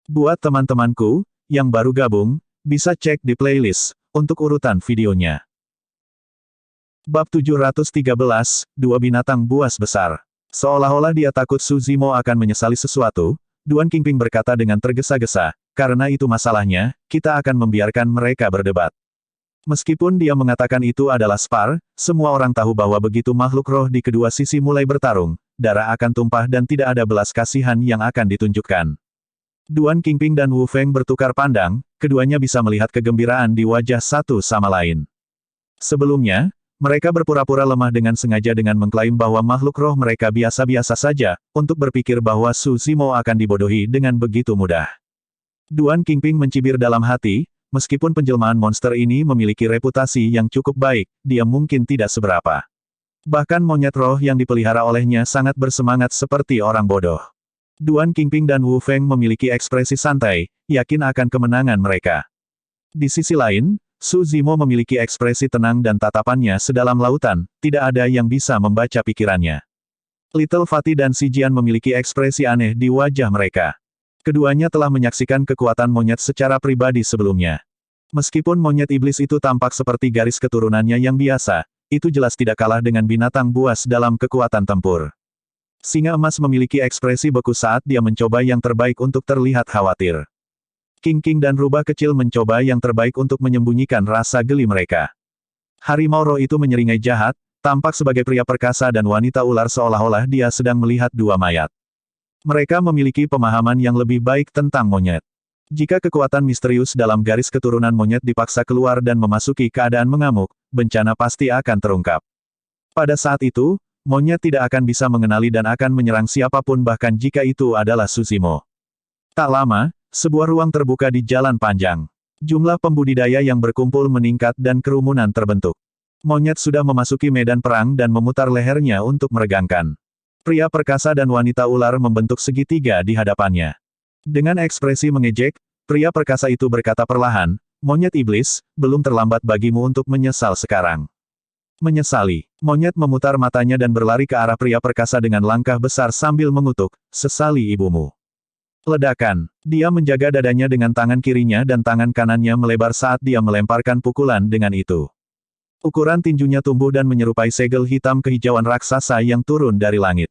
Buat teman-temanku, yang baru gabung, bisa cek di playlist, untuk urutan videonya. Bab 713, Dua Binatang Buas Besar. Seolah-olah dia takut Su Zimo akan menyesali sesuatu, Duan Qingping berkata dengan tergesa-gesa, karena itu masalahnya, kita akan membiarkan mereka berdebat. Meskipun dia mengatakan itu adalah spar, semua orang tahu bahwa begitu makhluk roh di kedua sisi mulai bertarung, darah akan tumpah dan tidak ada belas kasihan yang akan ditunjukkan. Duan Qingping dan Wu Feng bertukar pandang, keduanya bisa melihat kegembiraan di wajah satu sama lain. Sebelumnya, mereka berpura-pura lemah dengan sengaja dengan mengklaim bahwa makhluk roh mereka biasa-biasa saja, untuk berpikir bahwa Su Zimo akan dibodohi dengan begitu mudah. Duan Qingping mencibir dalam hati, meskipun penjelmaan monster ini memiliki reputasi yang cukup baik, dia mungkin tidak seberapa. Bahkan monyet roh yang dipelihara olehnya sangat bersemangat seperti orang bodoh. Duan Qingping dan Wu Feng memiliki ekspresi santai, yakin akan kemenangan mereka. Di sisi lain, Su Zimo memiliki ekspresi tenang dan tatapannya sedalam lautan, tidak ada yang bisa membaca pikirannya. Little Fatty dan Si Jian memiliki ekspresi aneh di wajah mereka. Keduanya telah menyaksikan kekuatan monyet secara pribadi sebelumnya. Meskipun monyet iblis itu tampak seperti garis keturunannya yang biasa, itu jelas tidak kalah dengan binatang buas dalam kekuatan tempur. Singa emas memiliki ekspresi beku saat dia mencoba yang terbaik untuk terlihat khawatir. King dan rubah kecil mencoba yang terbaik untuk menyembunyikan rasa geli mereka. Harimau roh itu menyeringai jahat, tampak sebagai pria perkasa dan wanita ular seolah-olah dia sedang melihat dua mayat. Mereka memiliki pemahaman yang lebih baik tentang monyet. Jika kekuatan misterius dalam garis keturunan monyet dipaksa keluar dan memasuki keadaan mengamuk, bencana pasti akan terungkap. Pada saat itu, monyet tidak akan bisa mengenali dan akan menyerang siapapun bahkan jika itu adalah Su Zimo. Tak lama, sebuah ruang terbuka di jalan panjang. Jumlah pembudidaya yang berkumpul meningkat dan kerumunan terbentuk. Monyet sudah memasuki medan perang dan memutar lehernya untuk meregangkan. Pria perkasa dan wanita ular membentuk segitiga di hadapannya. Dengan ekspresi mengejek, pria perkasa itu berkata perlahan, "Monyet iblis, belum terlambat bagimu untuk menyesal sekarang." Menyesali. Monyet memutar matanya dan berlari ke arah pria perkasa dengan langkah besar sambil mengutuk, "Sesali ibumu." Ledakan. Dia menjaga dadanya dengan tangan kirinya dan tangan kanannya melebar saat dia melemparkan pukulan dengan itu. Ukuran tinjunya tumbuh dan menyerupai segel hitam kehijauan raksasa yang turun dari langit.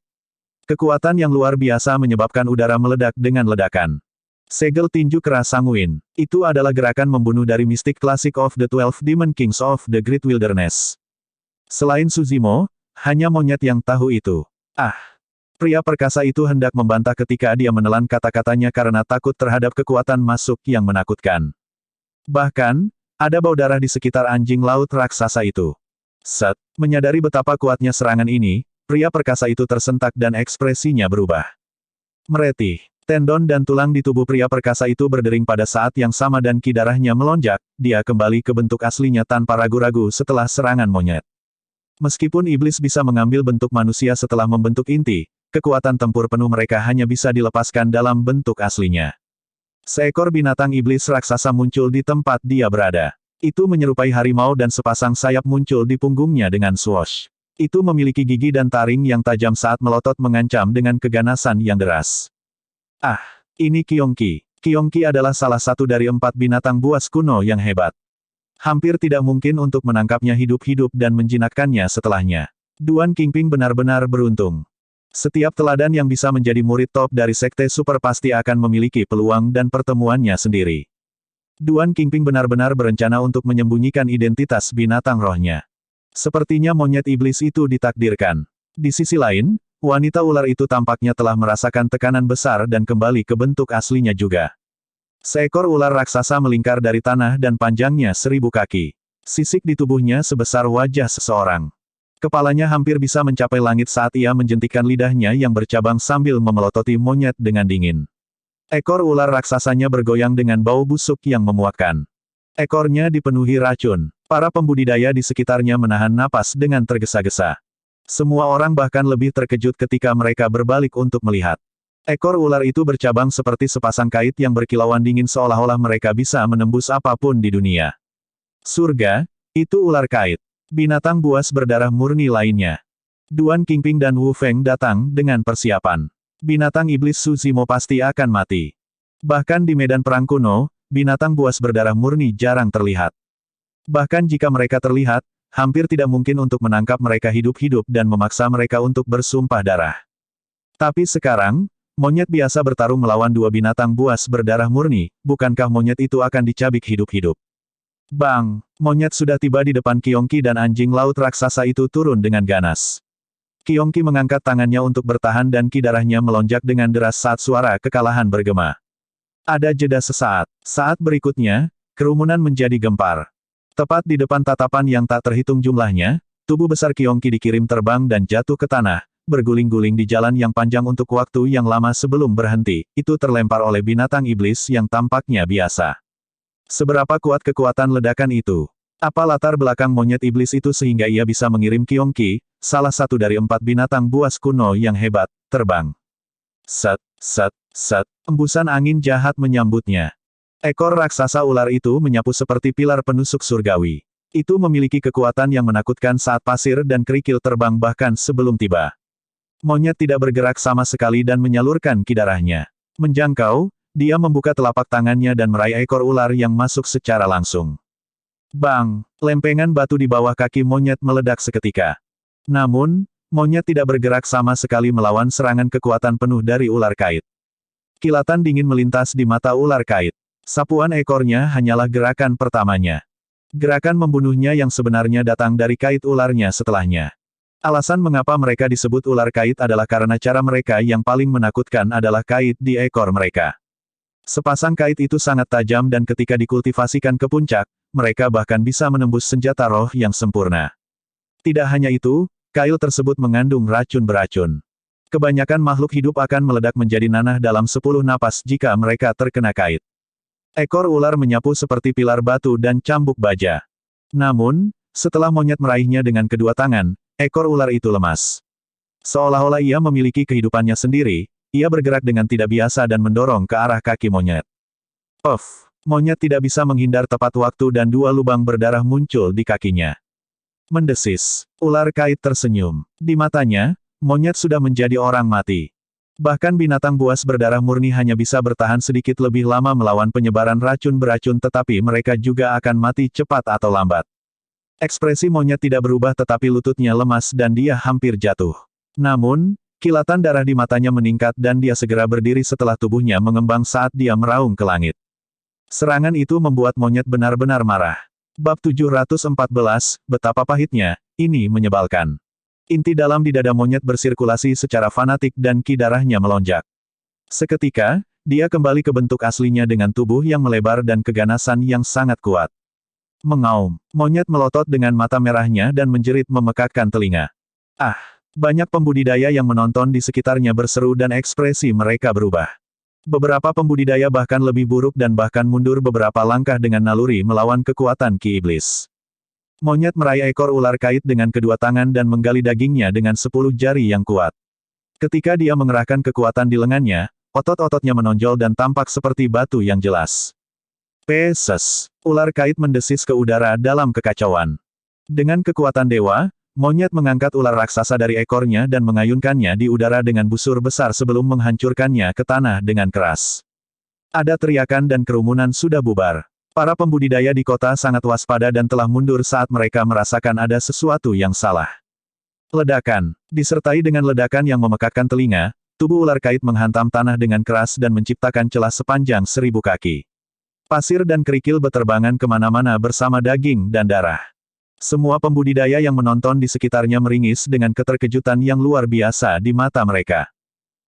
Kekuatan yang luar biasa menyebabkan udara meledak dengan ledakan. Segel tinju keras sanguin. Itu adalah gerakan membunuh dari mistik klasik of the 12 Demon Kings of the Great Wilderness. Selain Su Zimo, hanya monyet yang tahu itu. Ah! Pria perkasa itu hendak membantah ketika dia menelan kata-katanya karena takut terhadap kekuatan masuk yang menakutkan. Bahkan, ada bau darah di sekitar anjing laut raksasa itu. Set, menyadari betapa kuatnya serangan ini, pria perkasa itu tersentak dan ekspresinya berubah. Meretih. Tendon dan tulang di tubuh pria perkasa itu berdering pada saat yang sama dan ki darahnya melonjak, dia kembali ke bentuk aslinya tanpa ragu-ragu setelah serangan monyet. Meskipun iblis bisa mengambil bentuk manusia setelah membentuk inti, kekuatan tempur penuh mereka hanya bisa dilepaskan dalam bentuk aslinya. Seekor binatang iblis raksasa muncul di tempat dia berada. Itu menyerupai harimau dan sepasang sayap muncul di punggungnya dengan swoosh. Itu memiliki gigi dan taring yang tajam saat melotot mengancam dengan keganasan yang deras. Ah, ini Kyongki. Kyongki adalah salah satu dari 4 binatang buas kuno yang hebat. Hampir tidak mungkin untuk menangkapnya hidup-hidup dan menjinakkannya setelahnya. Duan Qingping benar-benar beruntung. Setiap teladan yang bisa menjadi murid top dari Sekte Super pasti akan memiliki peluang dan pertemuannya sendiri. Duan Qingping benar-benar berencana untuk menyembunyikan identitas binatang rohnya. Sepertinya monyet iblis itu ditakdirkan. Di sisi lain, wanita ular itu tampaknya telah merasakan tekanan besar dan kembali ke bentuk aslinya juga. Seekor ular raksasa melingkar dari tanah dan panjangnya 1000 kaki. Sisik di tubuhnya sebesar wajah seseorang. Kepalanya hampir bisa mencapai langit saat ia menjentikkan lidahnya yang bercabang sambil memelototi monyet dengan dingin. Ekor ular raksasanya bergoyang dengan bau busuk yang memuakkan. Ekornya dipenuhi racun. Para pembudidaya di sekitarnya menahan napas dengan tergesa-gesa. Semua orang bahkan lebih terkejut ketika mereka berbalik untuk melihat. Ekor ular itu bercabang seperti sepasang kait yang berkilauan dingin seolah-olah mereka bisa menembus apapun di dunia. Surga, itu ular kait. Binatang buas berdarah murni lainnya. Duan Qingping dan Wu Feng datang dengan persiapan. Binatang iblis Su Zimo pasti akan mati. Bahkan di medan perang kuno, binatang buas berdarah murni jarang terlihat. Bahkan jika mereka terlihat, hampir tidak mungkin untuk menangkap mereka hidup-hidup dan memaksa mereka untuk bersumpah darah. Tapi sekarang, monyet biasa bertarung melawan dua binatang buas berdarah murni, bukankah monyet itu akan dicabik hidup-hidup? Bang! Monyet sudah tiba di depan Qiyongqi dan anjing laut raksasa itu turun dengan ganas. Qiyongqi mengangkat tangannya untuk bertahan dan ki darahnya melonjak dengan deras saat suara kekalahan bergema. Ada jeda sesaat. Saat berikutnya, kerumunan menjadi gempar. Tepat di depan tatapan yang tak terhitung jumlahnya, tubuh besar Qiyongqi dikirim terbang dan jatuh ke tanah, berguling-guling di jalan yang panjang untuk waktu yang lama sebelum berhenti. Itu terlempar oleh binatang iblis yang tampaknya biasa. Seberapa kuat kekuatan ledakan itu? Apa latar belakang monyet iblis itu sehingga ia bisa mengirim Qiyongqi, salah satu dari 4 binatang buas kuno yang hebat, terbang? Set, set, set, embusan angin jahat menyambutnya. Ekor raksasa ular itu menyapu seperti pilar penusuk surgawi. Itu memiliki kekuatan yang menakutkan saat pasir dan kerikil terbang bahkan sebelum tiba. Monyet tidak bergerak sama sekali dan menyalurkan ki darahnya. Menjangkau, dia membuka telapak tangannya dan meraih ekor ular yang masuk secara langsung. Bang! Lempengan batu di bawah kaki monyet meledak seketika. Namun, monyet tidak bergerak sama sekali melawan serangan kekuatan penuh dari ular kait. Kilatan dingin melintas di mata ular kait. Sapuan ekornya hanyalah gerakan pertamanya. Gerakan membunuhnya yang sebenarnya datang dari kait ularnya setelahnya. Alasan mengapa mereka disebut ular kait adalah karena cara mereka yang paling menakutkan adalah kait di ekor mereka. Sepasang kait itu sangat tajam dan ketika dikultivasikan ke puncak, mereka bahkan bisa menembus senjata roh yang sempurna. Tidak hanya itu, kail tersebut mengandung racun beracun. Kebanyakan makhluk hidup akan meledak menjadi nanah dalam 10 napas jika mereka terkena kait. Ekor ular menyapu seperti pilar batu dan cambuk baja. Namun, setelah monyet meraihnya dengan kedua tangan, ekor ular itu lemas. Seolah-olah ia memiliki kehidupannya sendiri, ia bergerak dengan tidak biasa dan mendorong ke arah kaki monyet. Puff! Monyet tidak bisa menghindar tepat waktu dan 2 lubang berdarah muncul di kakinya. Mendesis. Ular kait tersenyum. Di matanya, monyet sudah menjadi orang mati. Bahkan binatang buas berdarah murni hanya bisa bertahan sedikit lebih lama melawan penyebaran racun beracun tetapi mereka juga akan mati cepat atau lambat. Ekspresi monyet tidak berubah tetapi lututnya lemas dan dia hampir jatuh. Namun, kilatan darah di matanya meningkat dan dia segera berdiri setelah tubuhnya mengembang saat dia meraung ke langit. Serangan itu membuat monyet benar-benar marah. Bab 714, betapa pahitnya, ini menyebalkan. Inti dalam di dada monyet bersirkulasi secara fanatik dan ki darahnya melonjak. Seketika, dia kembali ke bentuk aslinya dengan tubuh yang melebar dan keganasan yang sangat kuat. Mengaum, monyet melotot dengan mata merahnya dan menjerit memekakkan telinga. Ah! Banyak pembudidaya yang menonton di sekitarnya berseru dan ekspresi mereka berubah. Beberapa pembudidaya bahkan lebih buruk dan bahkan mundur beberapa langkah dengan naluri melawan kekuatan ki iblis. Monyet meraih ekor ular kait dengan kedua tangan dan menggali dagingnya dengan 10 jari yang kuat. Ketika dia mengerahkan kekuatan di lengannya, otot-ototnya menonjol dan tampak seperti batu yang jelas. Peses! Ular kait mendesis ke udara dalam kekacauan. Dengan kekuatan dewa, monyet mengangkat ular raksasa dari ekornya dan mengayunkannya di udara dengan busur besar sebelum menghancurkannya ke tanah dengan keras. Ada teriakan dan kerumunan sudah bubar. Para pembudidaya di kota sangat waspada dan telah mundur saat mereka merasakan ada sesuatu yang salah. Ledakan. Disertai dengan ledakan yang memekakkan telinga, tubuh ular kait menghantam tanah dengan keras dan menciptakan celah sepanjang 1000 kaki. Pasir dan kerikil beterbangan kemana-mana bersama daging dan darah. Semua pembudidaya yang menonton di sekitarnya meringis dengan keterkejutan yang luar biasa di mata mereka.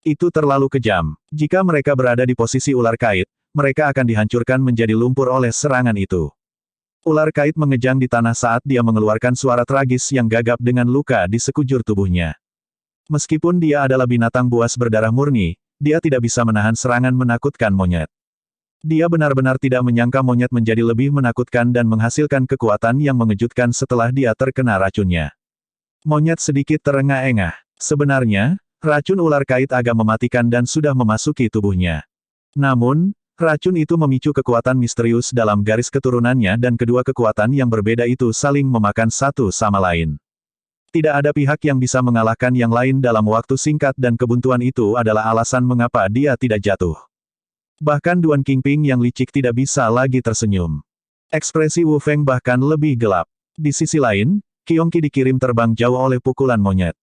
Itu terlalu kejam. Jika mereka berada di posisi ular kait, mereka akan dihancurkan menjadi lumpur oleh serangan itu. Ular kait mengejang di tanah saat dia mengeluarkan suara tragis yang gagap dengan luka di sekujur tubuhnya. Meskipun dia adalah binatang buas berdarah murni, dia tidak bisa menahan serangan menakutkan monyet. Dia benar-benar tidak menyangka monyet menjadi lebih menakutkan dan menghasilkan kekuatan yang mengejutkan setelah dia terkena racunnya. Monyet sedikit terengah-engah. Sebenarnya, racun ular kait agak mematikan dan sudah memasuki tubuhnya. Namun, racun itu memicu kekuatan misterius dalam garis keturunannya dan kedua kekuatan yang berbeda itu saling memakan satu sama lain. Tidak ada pihak yang bisa mengalahkan yang lain dalam waktu singkat dan kebuntuan itu adalah alasan mengapa dia tidak jatuh. Bahkan Duan Qingping yang licik tidak bisa lagi tersenyum. Ekspresi Wu Feng bahkan lebih gelap. Di sisi lain, Qiongqi dikirim terbang jauh oleh pukulan monyet.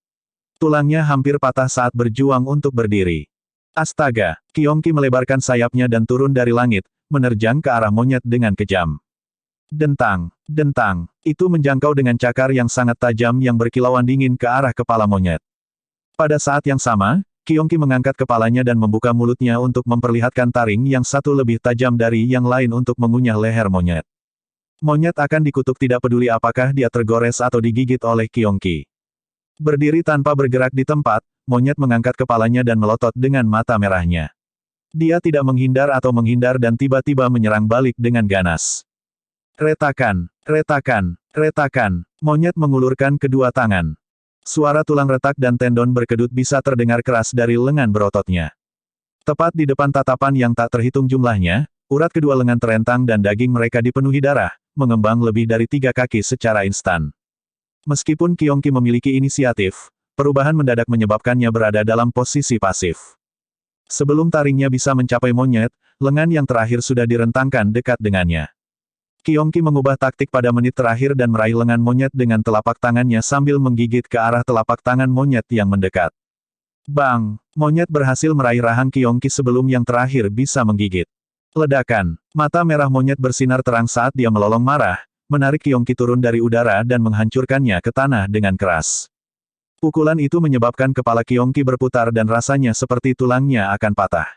Tulangnya hampir patah saat berjuang untuk berdiri. Astaga, Qiongqi melebarkan sayapnya dan turun dari langit, menerjang ke arah monyet dengan kejam. Dentang, dentang, itu menjangkau dengan cakar yang sangat tajam yang berkilauan dingin ke arah kepala monyet. Pada saat yang sama, Qiongqi mengangkat kepalanya dan membuka mulutnya untuk memperlihatkan taring yang satu lebih tajam dari yang lain untuk mengunyah leher monyet. Monyet akan dikutuk tidak peduli apakah dia tergores atau digigit oleh Qiongqi. Berdiri tanpa bergerak di tempat, monyet mengangkat kepalanya dan melotot dengan mata merahnya. Dia tidak menghindar atau menghindar dan tiba-tiba menyerang balik dengan ganas. Retakan, retakan, retakan, monyet mengulurkan kedua tangan. Suara tulang retak dan tendon berkedut bisa terdengar keras dari lengan berototnya. Tepat di depan tatapan yang tak terhitung jumlahnya, urat kedua lengan terentang dan daging mereka dipenuhi darah, mengembang lebih dari 3 kaki secara instan. Meskipun Qiongqi memiliki inisiatif, perubahan mendadak menyebabkannya berada dalam posisi pasif. Sebelum taringnya bisa mencapai monyet, lengan yang terakhir sudah direntangkan dekat dengannya. Qiongqi mengubah taktik pada menit terakhir dan meraih lengan monyet dengan telapak tangannya sambil menggigit ke arah telapak tangan monyet yang mendekat. Bang! Monyet berhasil meraih rahang Qiongqi sebelum yang terakhir bisa menggigit. Ledakan! Mata merah monyet bersinar terang saat dia melolong marah, menarik Qiongqi turun dari udara dan menghancurkannya ke tanah dengan keras. Pukulan itu menyebabkan kepala Qiongqi berputar dan rasanya seperti tulangnya akan patah.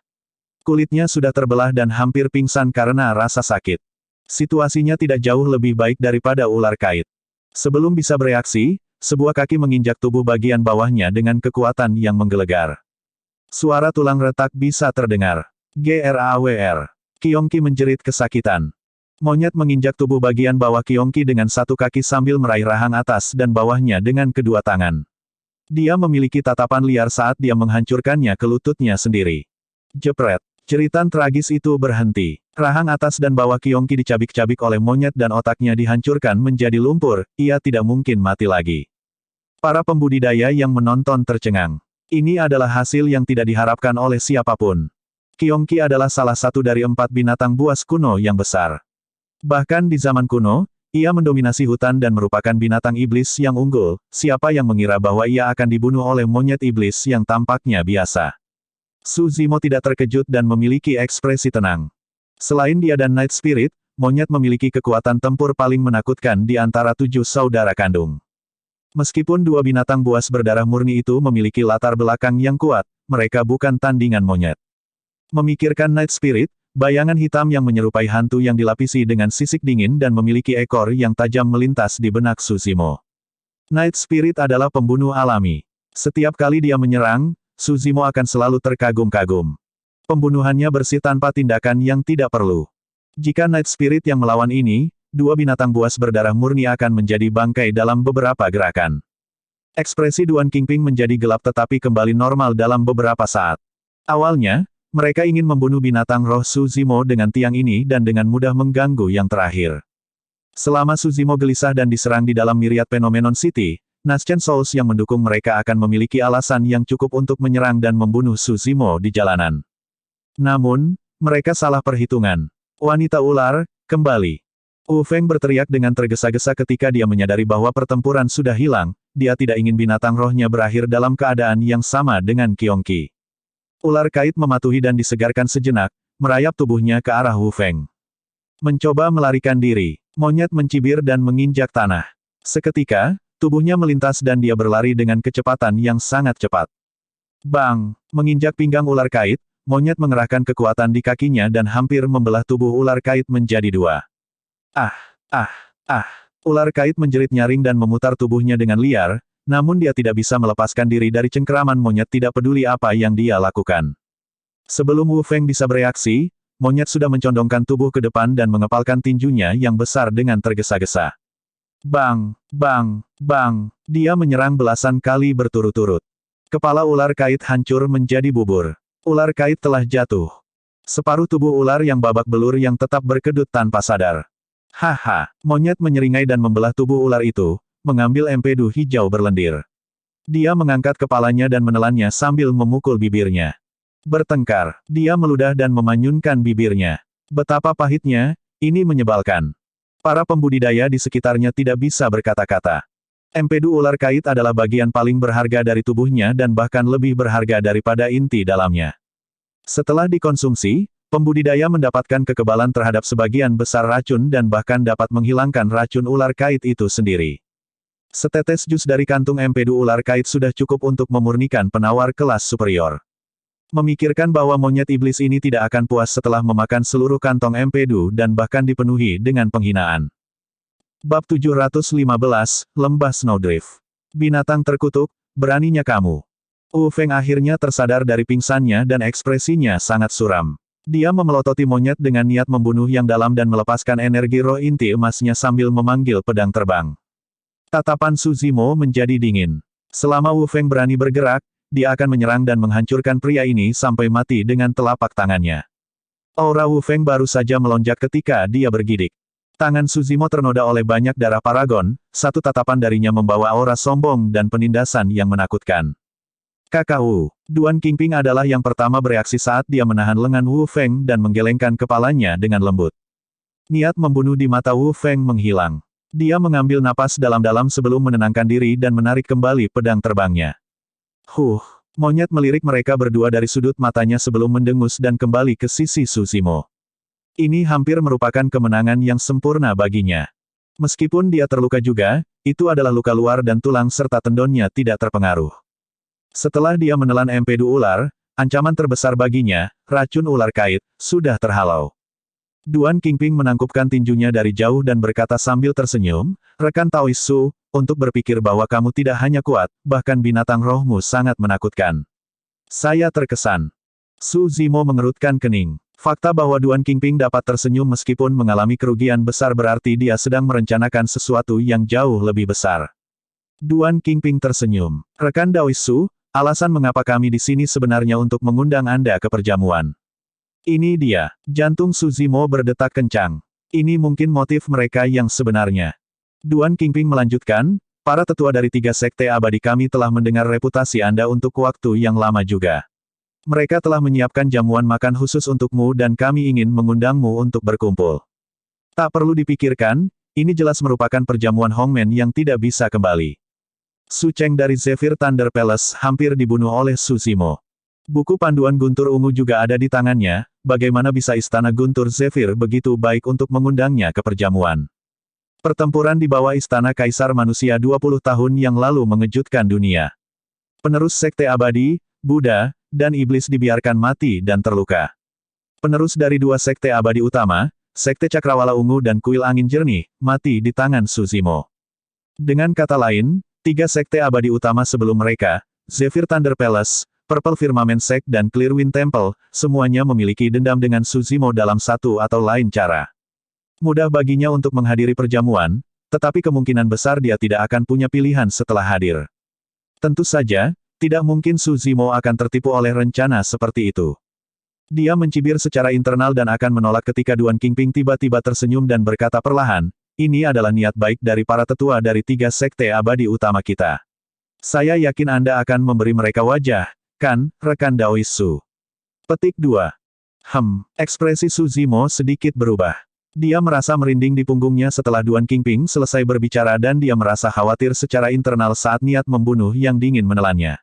Kulitnya sudah terbelah dan hampir pingsan karena rasa sakit. Situasinya tidak jauh lebih baik daripada ular kait. Sebelum bisa bereaksi, sebuah kaki menginjak tubuh bagian bawahnya dengan kekuatan yang menggelegar. Suara tulang retak bisa terdengar. Grawr. Qiongqi menjerit kesakitan. Monyet menginjak tubuh bagian bawah Qiongqi dengan satu kaki sambil meraih rahang atas dan bawahnya dengan kedua tangan. Dia memiliki tatapan liar saat dia menghancurkannya ke lututnya sendiri. Jepret. Jeritan tragis itu berhenti. Rahang atas dan bawah Qiongqi dicabik-cabik oleh monyet dan otaknya dihancurkan menjadi lumpur, ia tidak mungkin mati lagi. Para pembudidaya yang menonton tercengang. Ini adalah hasil yang tidak diharapkan oleh siapapun. Qiongqi adalah salah satu dari 4 binatang buas kuno yang besar. Bahkan di zaman kuno, ia mendominasi hutan dan merupakan binatang iblis yang unggul, siapa yang mengira bahwa ia akan dibunuh oleh monyet iblis yang tampaknya biasa. Su Zimo tidak terkejut dan memiliki ekspresi tenang. Selain dia dan Night Spirit, monyet memiliki kekuatan tempur paling menakutkan di antara 7 saudara kandung. Meskipun 2 binatang buas berdarah murni itu memiliki latar belakang yang kuat, mereka bukan tandingan monyet. Memikirkan Night Spirit, bayangan hitam yang menyerupai hantu yang dilapisi dengan sisik dingin dan memiliki ekor yang tajam melintas di benak Su Zimo. Night Spirit adalah pembunuh alami. Setiap kali dia menyerang, Su Zimo akan selalu terkagum-kagum. Pembunuhannya bersih tanpa tindakan yang tidak perlu. Jika Night Spirit yang melawan ini, 2 binatang buas berdarah murni akan menjadi bangkai dalam beberapa gerakan. Ekspresi Duan Qingping menjadi gelap tetapi kembali normal dalam beberapa saat. Awalnya, mereka ingin membunuh binatang roh Su Zimo dengan tiang ini dan dengan mudah mengganggu yang terakhir. Selama Su Zimo gelisah dan diserang di dalam Myriad Phenomenon City, Naschen Souls yang mendukung mereka akan memiliki alasan yang cukup untuk menyerang dan membunuh Su Zimo di jalanan. Namun, mereka salah perhitungan. Wanita ular, kembali. Wu Feng berteriak dengan tergesa-gesa ketika dia menyadari bahwa pertempuran sudah hilang, dia tidak ingin binatang rohnya berakhir dalam keadaan yang sama dengan Qiongqi. Ular kait mematuhi dan disegarkan sejenak, merayap tubuhnya ke arah Wu Feng. Mencoba melarikan diri, monyet mencibir dan menginjak tanah. Seketika, tubuhnya melintas dan dia berlari dengan kecepatan yang sangat cepat. Bang! Menginjak pinggang ular kait, monyet mengerahkan kekuatan di kakinya dan hampir membelah tubuh ular kait menjadi 2. Ah! Ah! Ah! Ular kait menjerit nyaring dan memutar tubuhnya dengan liar, namun dia tidak bisa melepaskan diri dari cengkeraman monyet tidak peduli apa yang dia lakukan. Sebelum Wu Feng bisa bereaksi, monyet sudah mencondongkan tubuh ke depan dan mengepalkan tinjunya yang besar dengan tergesa-gesa. Bang! Bang! Bang! Dia menyerang belasan kali berturut-turut. Kepala ular kait hancur menjadi bubur. Ular kait telah jatuh. Separuh tubuh ular yang babak belur yang tetap berkedut tanpa sadar. Haha! Monyet menyeringai dan membelah tubuh ular itu, mengambil empedu hijau berlendir. Dia mengangkat kepalanya dan menelannya sambil memukul bibirnya. Bertengkar. Dia meludah dan memanyunkan bibirnya. Betapa pahitnya, ini menyebalkan. Para pembudidaya di sekitarnya tidak bisa berkata-kata. Empedu ular kait adalah bagian paling berharga dari tubuhnya dan bahkan lebih berharga daripada inti dalamnya. Setelah dikonsumsi, pembudidaya mendapatkan kekebalan terhadap sebagian besar racun dan bahkan dapat menghilangkan racun ular kait itu sendiri. Setetes jus dari kantung empedu ular kait sudah cukup untuk memurnikan penawar kelas superior. Memikirkan bahwa monyet iblis ini tidak akan puas setelah memakan seluruh kantong empedu dan bahkan dipenuhi dengan penghinaan. Bab 715, Lembah Snowdrift. Binatang terkutuk, beraninya kamu. Wu Feng akhirnya tersadar dari pingsannya dan ekspresinya sangat suram. Dia memelototi monyet dengan niat membunuh yang dalam dan melepaskan energi roh inti emasnya sambil memanggil pedang terbang. Tatapan Su Zimo menjadi dingin. Selama Wu Feng berani bergerak, dia akan menyerang dan menghancurkan pria ini sampai mati dengan telapak tangannya. Aura Wu Feng baru saja melonjak ketika dia bergidik. Tangan Su Zimo ternoda oleh banyak darah paragon, satu tatapan darinya membawa aura sombong dan penindasan yang menakutkan. Kakak Wu, Duan Qingping adalah yang pertama bereaksi saat dia menahan lengan Wu Feng dan menggelengkan kepalanya dengan lembut. Niat membunuh di mata Wu Feng menghilang. Dia mengambil napas dalam-dalam sebelum menenangkan diri dan menarik kembali pedang terbangnya. Monyet melirik mereka berdua dari sudut matanya sebelum mendengus dan kembali ke sisi Su Zimo. Ini hampir merupakan kemenangan yang sempurna baginya. Meskipun dia terluka juga, itu adalah luka luar dan tulang serta tendonnya tidak terpengaruh. Setelah dia menelan empedu ular, ancaman terbesar baginya, racun ular kait, sudah terhalau. Duan Qingping menangkupkan tinjunya dari jauh dan berkata sambil tersenyum, rekan Taois Su, untuk berpikir bahwa kamu tidak hanya kuat, bahkan binatang rohmu sangat menakutkan. Saya terkesan. Su Zimo mengerutkan kening. Fakta bahwa Duan Qingping dapat tersenyum meskipun mengalami kerugian besar berarti dia sedang merencanakan sesuatu yang jauh lebih besar. Duan Qingping tersenyum. Rekan Taois Su, alasan mengapa kami di sini sebenarnya untuk mengundang Anda ke perjamuan. Ini dia. Jantung Su Zimo berdetak kencang. Ini mungkin motif mereka yang sebenarnya. Duan Qingping melanjutkan, para tetua dari 3 sekte abadi kami telah mendengar reputasi Anda untuk waktu yang lama juga. Mereka telah menyiapkan jamuan makan khusus untukmu dan kami ingin mengundangmu untuk berkumpul. Tak perlu dipikirkan, ini jelas merupakan perjamuan Hongmen yang tidak bisa kembali. Su Cheng dari Zephyr Thunder Palace hampir dibunuh oleh Su Zimo. Buku panduan Guntur Ungu juga ada di tangannya, bagaimana bisa istana Guntur Zephyr begitu baik untuk mengundangnya ke perjamuan. Pertempuran di bawah istana Kaisar Manusia 20 tahun yang lalu mengejutkan dunia. Penerus Sekte Abadi, Buddha, dan Iblis dibiarkan mati dan terluka. Penerus dari 2 Sekte Abadi utama, Sekte Cakrawala Ungu dan Kuil Angin Jernih, mati di tangan Su Zimo. Dengan kata lain, 3 sekte abadi utama sebelum mereka, Zephyr Thunder Palace, Purple Firmament Sect dan Clearwind Temple, semuanya memiliki dendam dengan Su Zimo dalam satu atau lain cara. Mudah baginya untuk menghadiri perjamuan, tetapi kemungkinan besar dia tidak akan punya pilihan setelah hadir. Tentu saja, tidak mungkin Su Zimo akan tertipu oleh rencana seperti itu. Dia mencibir secara internal dan akan menolak ketika Duan Qingping tiba-tiba tersenyum dan berkata perlahan, ini adalah niat baik dari para tetua dari 3 sekte abadi utama kita. Saya yakin Anda akan memberi mereka wajah, kan, rekan Taois Su. Petik 2. Ekspresi Su Zimo sedikit berubah. Dia merasa merinding di punggungnya setelah Duan Qingping selesai berbicara dan dia merasa khawatir secara internal saat niat membunuh yang dingin menelannya.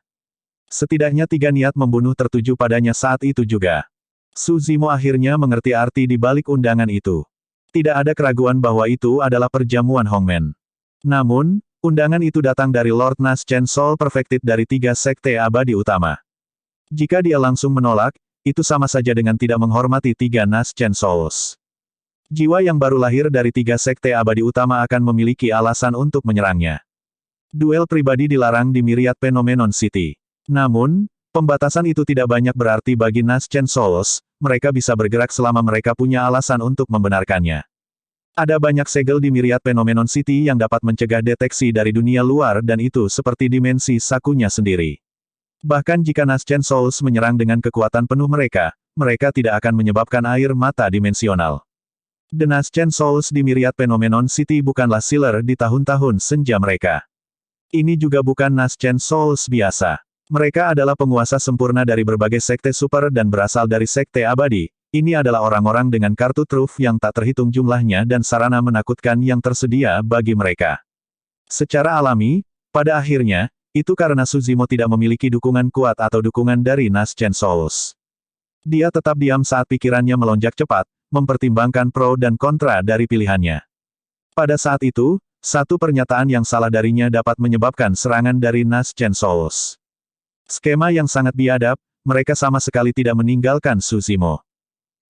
Setidaknya 3 niat membunuh tertuju padanya saat itu juga. Su Zimo akhirnya mengerti arti di balik undangan itu. Tidak ada keraguan bahwa itu adalah perjamuan Hongmen. Namun, undangan itu datang dari Lord Nash Chen Soul Perfected dari 3 sekte abadi utama. Jika dia langsung menolak, itu sama saja dengan tidak menghormati 3 Nash Chen Souls. Jiwa yang baru lahir dari 3 sekte abadi utama akan memiliki alasan untuk menyerangnya. Duel pribadi dilarang di Myriad Phenomenon City. Namun, pembatasan itu tidak banyak berarti bagi Nash Chen Souls, mereka bisa bergerak selama mereka punya alasan untuk membenarkannya. Ada banyak segel di Myriad Phenomenon City yang dapat mencegah deteksi dari dunia luar dan itu seperti dimensi sakunya sendiri. Bahkan jika Nash Chen Souls menyerang dengan kekuatan penuh mereka tidak akan menyebabkan air mata dimensional. The Nash Chen Souls di Myriad Phenomenon City bukanlah Sealer di tahun-tahun senja mereka. Ini juga bukan Nash Chen Souls biasa. Mereka adalah penguasa sempurna dari berbagai sekte super dan berasal dari sekte abadi. Ini adalah orang-orang dengan kartu truf yang tak terhitung jumlahnya dan sarana menakutkan yang tersedia bagi mereka. Secara alami, pada akhirnya, itu karena Suzimo tidak memiliki dukungan kuat atau dukungan dari Naschen Souls. Dia tetap diam saat pikirannya melonjak cepat, mempertimbangkan pro dan kontra dari pilihannya. Pada saat itu, satu pernyataan yang salah darinya dapat menyebabkan serangan dari Naschen Souls. Skema yang sangat biadab, mereka sama sekali tidak meninggalkan Suzimo.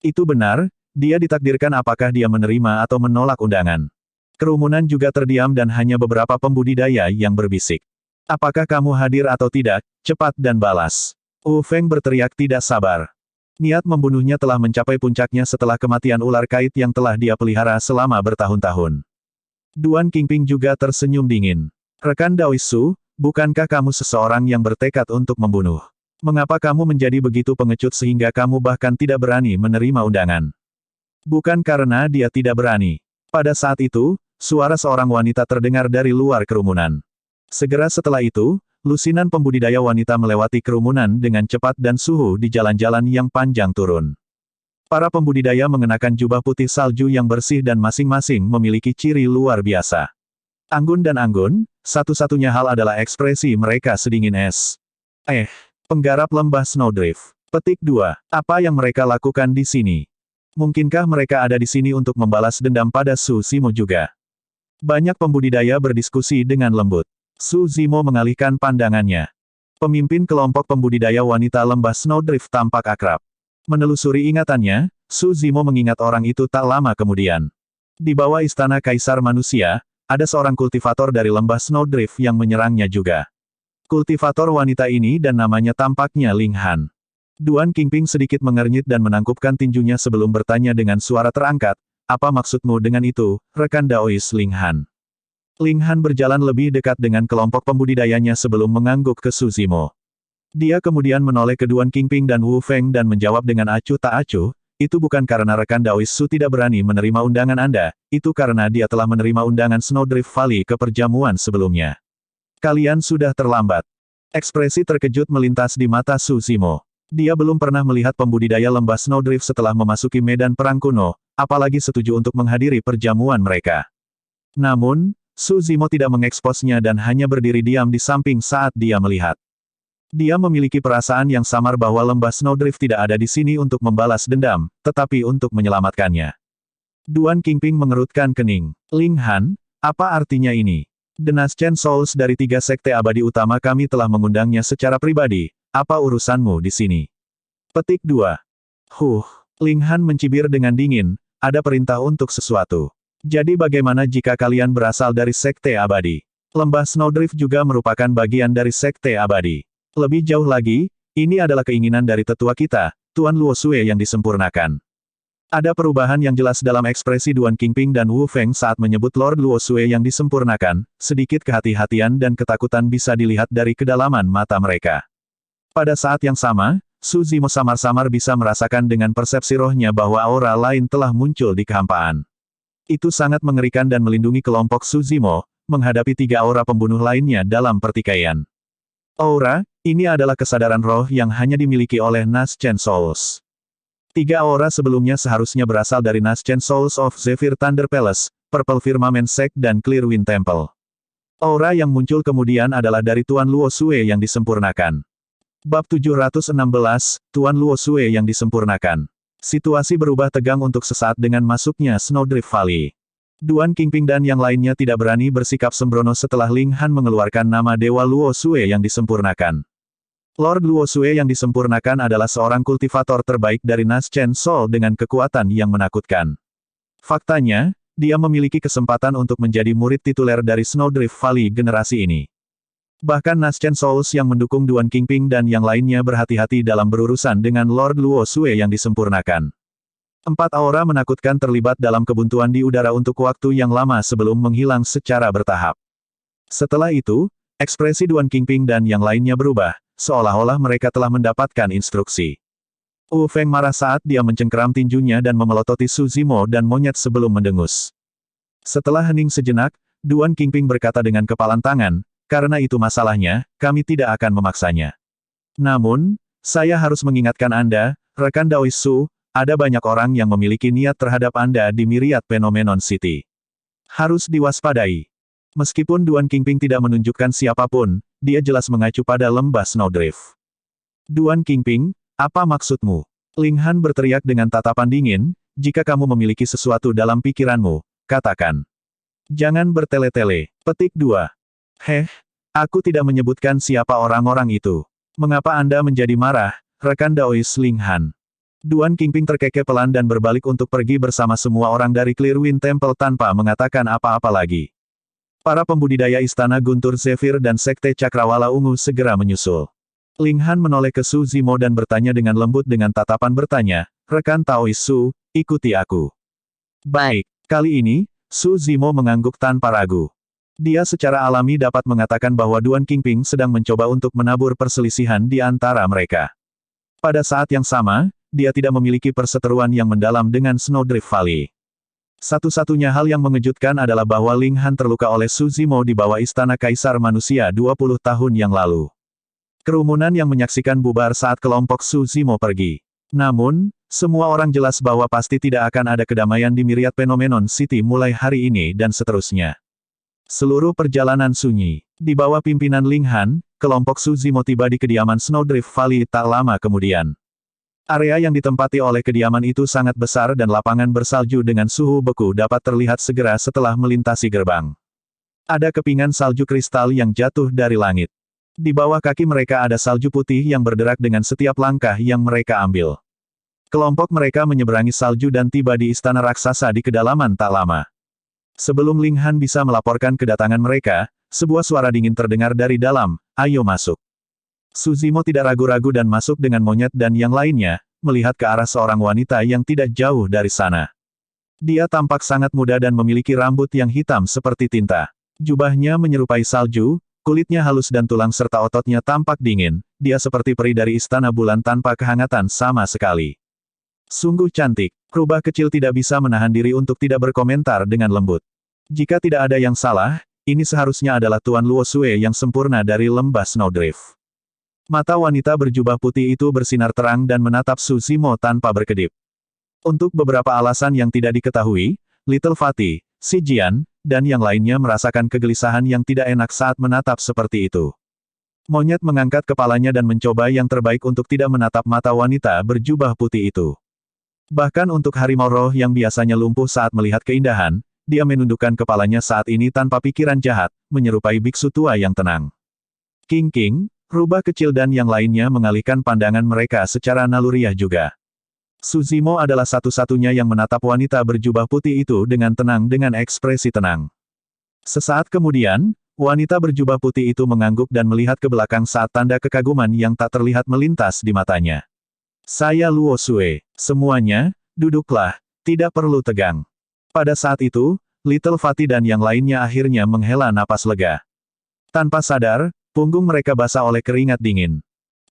Itu benar, dia ditakdirkan apakah dia menerima atau menolak undangan. Kerumunan juga terdiam dan hanya beberapa pembudidaya yang berbisik. Apakah kamu hadir atau tidak, cepat dan balas. Wu Feng berteriak tidak sabar. Niat membunuhnya telah mencapai puncaknya setelah kematian ular kait yang telah dia pelihara selama bertahun-tahun. Duan Qingping juga tersenyum dingin. Rekan Daois Su, bukankah kamu seseorang yang bertekad untuk membunuh? Mengapa kamu menjadi begitu pengecut sehingga kamu bahkan tidak berani menerima undangan? Bukan karena dia tidak berani. Pada saat itu, suara seorang wanita terdengar dari luar kerumunan. Segera setelah itu, lusinan pembudidaya wanita melewati kerumunan dengan cepat dan suhu di jalan-jalan yang panjang turun. Para pembudidaya mengenakan jubah putih salju yang bersih dan masing-masing memiliki ciri luar biasa. Anggun dan anggun, satu-satunya hal adalah ekspresi mereka sedingin es. Penggarap lembah Snowdrift. Petik 2. Apa yang mereka lakukan di sini? Mungkinkah mereka ada di sini untuk membalas dendam pada Su Zimo juga? Banyak pembudidaya berdiskusi dengan lembut. Su Zimo mengalihkan pandangannya. Pemimpin kelompok pembudidaya wanita lembah Snowdrift tampak akrab. Menelusuri ingatannya, Su Zimo mengingat orang itu tak lama kemudian. Di bawah istana Kaisar Manusia, ada seorang kultivator dari lembah Snowdrift yang menyerangnya juga. Kultivator wanita ini dan namanya tampaknya Ling Han. Duan Qingping sedikit mengernyit dan menangkupkan tinjunya sebelum bertanya dengan suara terangkat, apa maksudmu dengan itu, rekan Daois Ling Han? Ling Han berjalan lebih dekat dengan kelompok pembudidayanya sebelum mengangguk ke Su Zimo. Dia kemudian menoleh ke Duan Qingping dan Wu Feng dan menjawab dengan acuh tak acuh, itu bukan karena rekan Daois Su tidak berani menerima undangan Anda, itu karena dia telah menerima undangan Snowdrift Valley ke perjamuan sebelumnya. Kalian sudah terlambat. Ekspresi terkejut melintas di mata Su Zimo. Dia belum pernah melihat pembudidaya lembah Snowdrift setelah memasuki medan perang kuno, apalagi setuju untuk menghadiri perjamuan mereka. Namun, Su Zimo tidak mengeksposnya dan hanya berdiri diam di samping saat dia melihat. Dia memiliki perasaan yang samar bahwa lembah Snowdrift tidak ada di sini untuk membalas dendam, tetapi untuk menyelamatkannya. Duan Qingping mengerutkan kening. Ling Han, apa artinya ini? The Naschen Souls dari 3 sekte abadi utama kami telah mengundangnya secara pribadi, apa urusanmu di sini? Petik 2. Ling Han mencibir dengan dingin, ada perintah untuk sesuatu. Jadi bagaimana jika kalian berasal dari sekte abadi? Lembah Snowdrift juga merupakan bagian dari sekte abadi. Lebih jauh lagi, ini adalah keinginan dari tetua kita, Tuan Luo Sue yang disempurnakan. Ada perubahan yang jelas dalam ekspresi Duan Qingping dan Wu Feng saat menyebut Lord Luo Sue yang disempurnakan, sedikit kehati-hatian dan ketakutan bisa dilihat dari kedalaman mata mereka. Pada saat yang sama, Su Zimo samar-samar bisa merasakan dengan persepsi rohnya bahwa aura lain telah muncul di kehampaan. Itu sangat mengerikan dan melindungi kelompok Su Zimo, menghadapi 3 aura pembunuh lainnya dalam pertikaian. Aura, ini adalah kesadaran roh yang hanya dimiliki oleh Naschen Souls. 3 aura sebelumnya seharusnya berasal dari Naschen Souls of Zephyr Thunder Palace, Purple Firmament Sect dan Clear Wind Temple. Aura yang muncul kemudian adalah dari Tuan Luo Sue yang disempurnakan. Bab 716, Tuan Luo Sue yang disempurnakan. Situasi berubah tegang untuk sesaat dengan masuknya Snowdrift Valley. Duan Qingping dan yang lainnya tidak berani bersikap sembrono setelah Ling Han mengeluarkan nama Dewa Luo Sue yang disempurnakan. Lord Luo Sue yang disempurnakan adalah seorang kultivator terbaik dari Naschen Soul dengan kekuatan yang menakutkan. Faktanya, dia memiliki kesempatan untuk menjadi murid tituler dari Snowdrift Valley generasi ini. Bahkan Naschen Souls yang mendukung Duan Qingping dan yang lainnya berhati-hati dalam berurusan dengan Lord Luo Sue yang disempurnakan. 4 aura menakutkan terlibat dalam kebuntuan di udara untuk waktu yang lama sebelum menghilang secara bertahap. Setelah itu, ekspresi Duan Qingping dan yang lainnya berubah, seolah-olah mereka telah mendapatkan instruksi. Wu Feng marah saat dia mencengkeram tinjunya dan memelototi Su Zimo dan monyet sebelum mendengus. Setelah hening sejenak, Duan Qingping berkata dengan kepalan tangan, karena itu masalahnya, kami tidak akan memaksanya. Namun, saya harus mengingatkan Anda, rekan Daois Su, ada banyak orang yang memiliki niat terhadap Anda di Myriad Phenomenon City. Harus diwaspadai. Meskipun Duan Qingping tidak menunjukkan siapapun, dia jelas mengacu pada lembah Snowdrift. Duan Qingping, apa maksudmu? Ling Han berteriak dengan tatapan dingin, jika kamu memiliki sesuatu dalam pikiranmu, katakan. Jangan bertele-tele. Petik 2. Aku tidak menyebutkan siapa orang-orang itu. Mengapa Anda menjadi marah, rekan Daois Ling Han? Duan Qingping terkekeh pelan dan berbalik untuk pergi bersama semua orang dari Clearwind Temple tanpa mengatakan apa-apa lagi. Para pembudidaya Istana Guntur Zephyr dan Sekte Cakrawala Ungu segera menyusul. Ling Han menoleh ke Su Zimo dan bertanya dengan lembut dengan tatapan bertanya, rekan Taois Su, ikuti aku. Baik, kali ini, Su Zimo mengangguk tanpa ragu. Dia secara alami dapat mengatakan bahwa Duan Qingping sedang mencoba untuk menabur perselisihan di antara mereka. Pada saat yang sama, dia tidak memiliki perseteruan yang mendalam dengan Snowdrift Valley. Satu-satunya hal yang mengejutkan adalah bahwa Ling Han terluka oleh Su Zimo di bawah Istana Kaisar Manusia 20 tahun yang lalu. Kerumunan yang menyaksikan bubar saat kelompok Su Zimo pergi. Namun, semua orang jelas bahwa pasti tidak akan ada kedamaian di Myriad Phenomenon City mulai hari ini dan seterusnya. Seluruh perjalanan sunyi. Di bawah pimpinan Ling Han, kelompok Su Zimo tiba di kediaman Snowdrift Valley tak lama kemudian. Area yang ditempati oleh kediaman itu sangat besar dan lapangan bersalju dengan suhu beku dapat terlihat segera setelah melintasi gerbang. Ada kepingan salju kristal yang jatuh dari langit. Di bawah kaki mereka ada salju putih yang berderak dengan setiap langkah yang mereka ambil. Kelompok mereka menyeberangi salju dan tiba di istana raksasa di kedalaman tak lama. Sebelum Ling Han bisa melaporkan kedatangan mereka, sebuah suara dingin terdengar dari dalam, "Ayo masuk." Su Zimo tidak ragu-ragu dan masuk dengan monyet dan yang lainnya, melihat ke arah seorang wanita yang tidak jauh dari sana. Dia tampak sangat muda dan memiliki rambut yang hitam seperti tinta. Jubahnya menyerupai salju, kulitnya halus dan tulang serta ototnya tampak dingin, dia seperti peri dari istana bulan tanpa kehangatan sama sekali. Sungguh cantik, rubah kecil tidak bisa menahan diri untuk tidak berkomentar dengan lembut. Jika tidak ada yang salah, ini seharusnya adalah Tuan Luo Xue yang sempurna dari lembah Snowdrift. Mata wanita berjubah putih itu bersinar terang dan menatap Su Zimo tanpa berkedip. Untuk beberapa alasan yang tidak diketahui, Little Fatty, Si Jian, dan yang lainnya merasakan kegelisahan yang tidak enak saat menatap seperti itu. Monyet mengangkat kepalanya dan mencoba yang terbaik untuk tidak menatap mata wanita berjubah putih itu. Bahkan untuk harimau roh yang biasanya lumpuh saat melihat keindahan, dia menundukkan kepalanya saat ini tanpa pikiran jahat, menyerupai biksu tua yang tenang. King, rubah kecil dan yang lainnya mengalihkan pandangan mereka secara naluriah juga. Su Zimo adalah satu-satunya yang menatap wanita berjubah putih itu dengan tenang dengan ekspresi tenang. Sesaat kemudian, wanita berjubah putih itu mengangguk dan melihat ke belakang saat tanda kekaguman yang tak terlihat melintas di matanya. Saya Luo Xue. Semuanya, duduklah, tidak perlu tegang. Pada saat itu, Little Fatty dan yang lainnya akhirnya menghela napas lega. Tanpa sadar, punggung mereka basah oleh keringat dingin.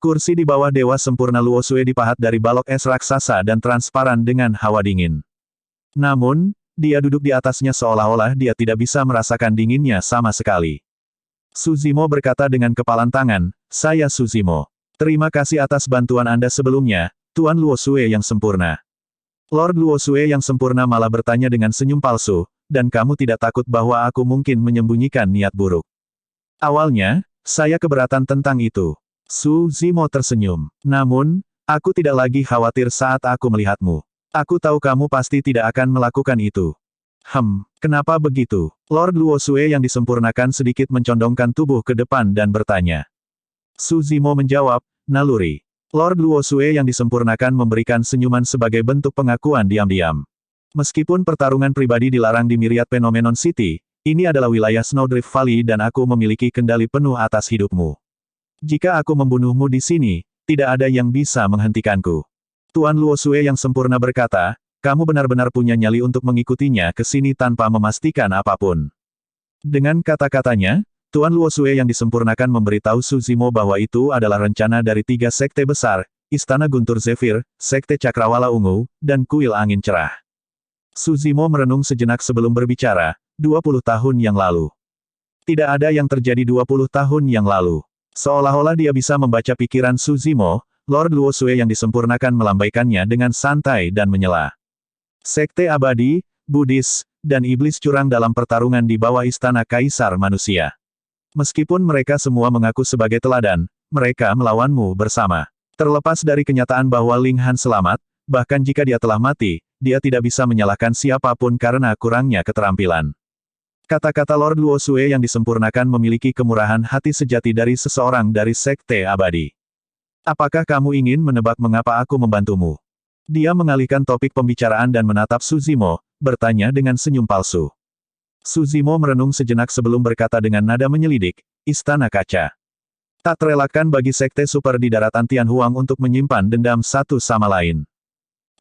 Kursi di bawah Dewa Sempurna Luo Xue dipahat dari balok es raksasa dan transparan dengan hawa dingin. Namun, dia duduk di atasnya seolah-olah dia tidak bisa merasakan dinginnya sama sekali. Su Zimo berkata dengan kepalan tangan, "Saya Su Zimo. Terima kasih atas bantuan Anda sebelumnya, Tuan Luo Xue yang sempurna." Lord Luo Xue yang sempurna malah bertanya dengan senyum palsu, "Dan kamu tidak takut bahwa aku mungkin menyembunyikan niat buruk?" Awalnya, saya keberatan tentang itu. Su Zimo tersenyum. Namun, aku tidak lagi khawatir saat aku melihatmu. Aku tahu kamu pasti tidak akan melakukan itu. Kenapa begitu? Lord Luo Xue yang disempurnakan sedikit mencondongkan tubuh ke depan dan bertanya. Su Zimo menjawab, "Naluri." Lord Luo Xue yang disempurnakan memberikan senyuman sebagai bentuk pengakuan diam-diam. Meskipun pertarungan pribadi dilarang di Myriad Phenomenon City, ini adalah wilayah Snowdrift Valley dan aku memiliki kendali penuh atas hidupmu. Jika aku membunuhmu di sini, tidak ada yang bisa menghentikanku. Tuan Luo Xue yang sempurna berkata, kamu benar-benar punya nyali untuk mengikutinya ke sini tanpa memastikan apapun. Dengan kata-katanya, Tuan Luo Xue yang disempurnakan memberitahu Su Zimo bahwa itu adalah rencana dari 3 sekte besar, Istana Guntur Zephyr, Sekte Cakrawala Ungu, dan Kuil Angin Cerah. Su Zimo merenung sejenak sebelum berbicara, 20 tahun yang lalu. Tidak ada yang terjadi 20 tahun yang lalu. Seolah-olah dia bisa membaca pikiran Su Zimo, Lord Luo Xue yang disempurnakan melambaikannya dengan santai dan menyela. Sekte abadi, Buddhis, dan iblis curang dalam pertarungan di bawah istana Kaisar Manusia. Meskipun mereka semua mengaku sebagai teladan, mereka melawanmu bersama. Terlepas dari kenyataan bahwa Ling Han selamat, bahkan jika dia telah mati, dia tidak bisa menyalahkan siapapun karena kurangnya keterampilan. Kata-kata Lord Luo Xue yang disempurnakan memiliki kemurahan hati sejati dari seseorang dari Sekte Abadi. Apakah kamu ingin menebak mengapa aku membantumu? Dia mengalihkan topik pembicaraan dan menatap Su Zimo, bertanya dengan senyum palsu. Su Zimo merenung sejenak sebelum berkata dengan nada menyelidik, Istana Kaca. Tak terelakkan bagi Sekte Super di daratan Tianhuang untuk menyimpan dendam satu sama lain.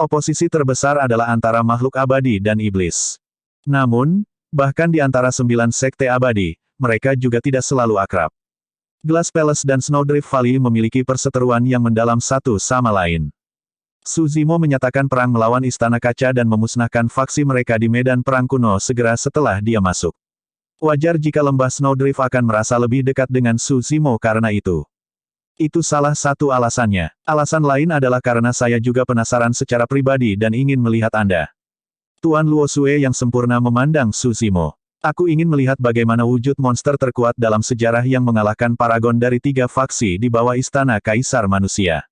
Oposisi terbesar adalah antara makhluk abadi dan iblis. Namun, bahkan di antara 9 sekte abadi, mereka juga tidak selalu akrab. Glass Palace dan Snowdrift Valley memiliki perseteruan yang mendalam satu sama lain. Su Zimo menyatakan perang melawan Istana Kaca dan memusnahkan faksi mereka di medan perang kuno segera setelah dia masuk. Wajar jika lembah Snowdrift akan merasa lebih dekat dengan Su Zimo karena itu. Itu salah satu alasannya. Alasan lain adalah karena saya juga penasaran secara pribadi dan ingin melihat Anda. Tuan Luo Xue yang sempurna memandang Su Zimo. Aku ingin melihat bagaimana wujud monster terkuat dalam sejarah yang mengalahkan paragon dari 3 faksi di bawah Istana Kaisar Manusia.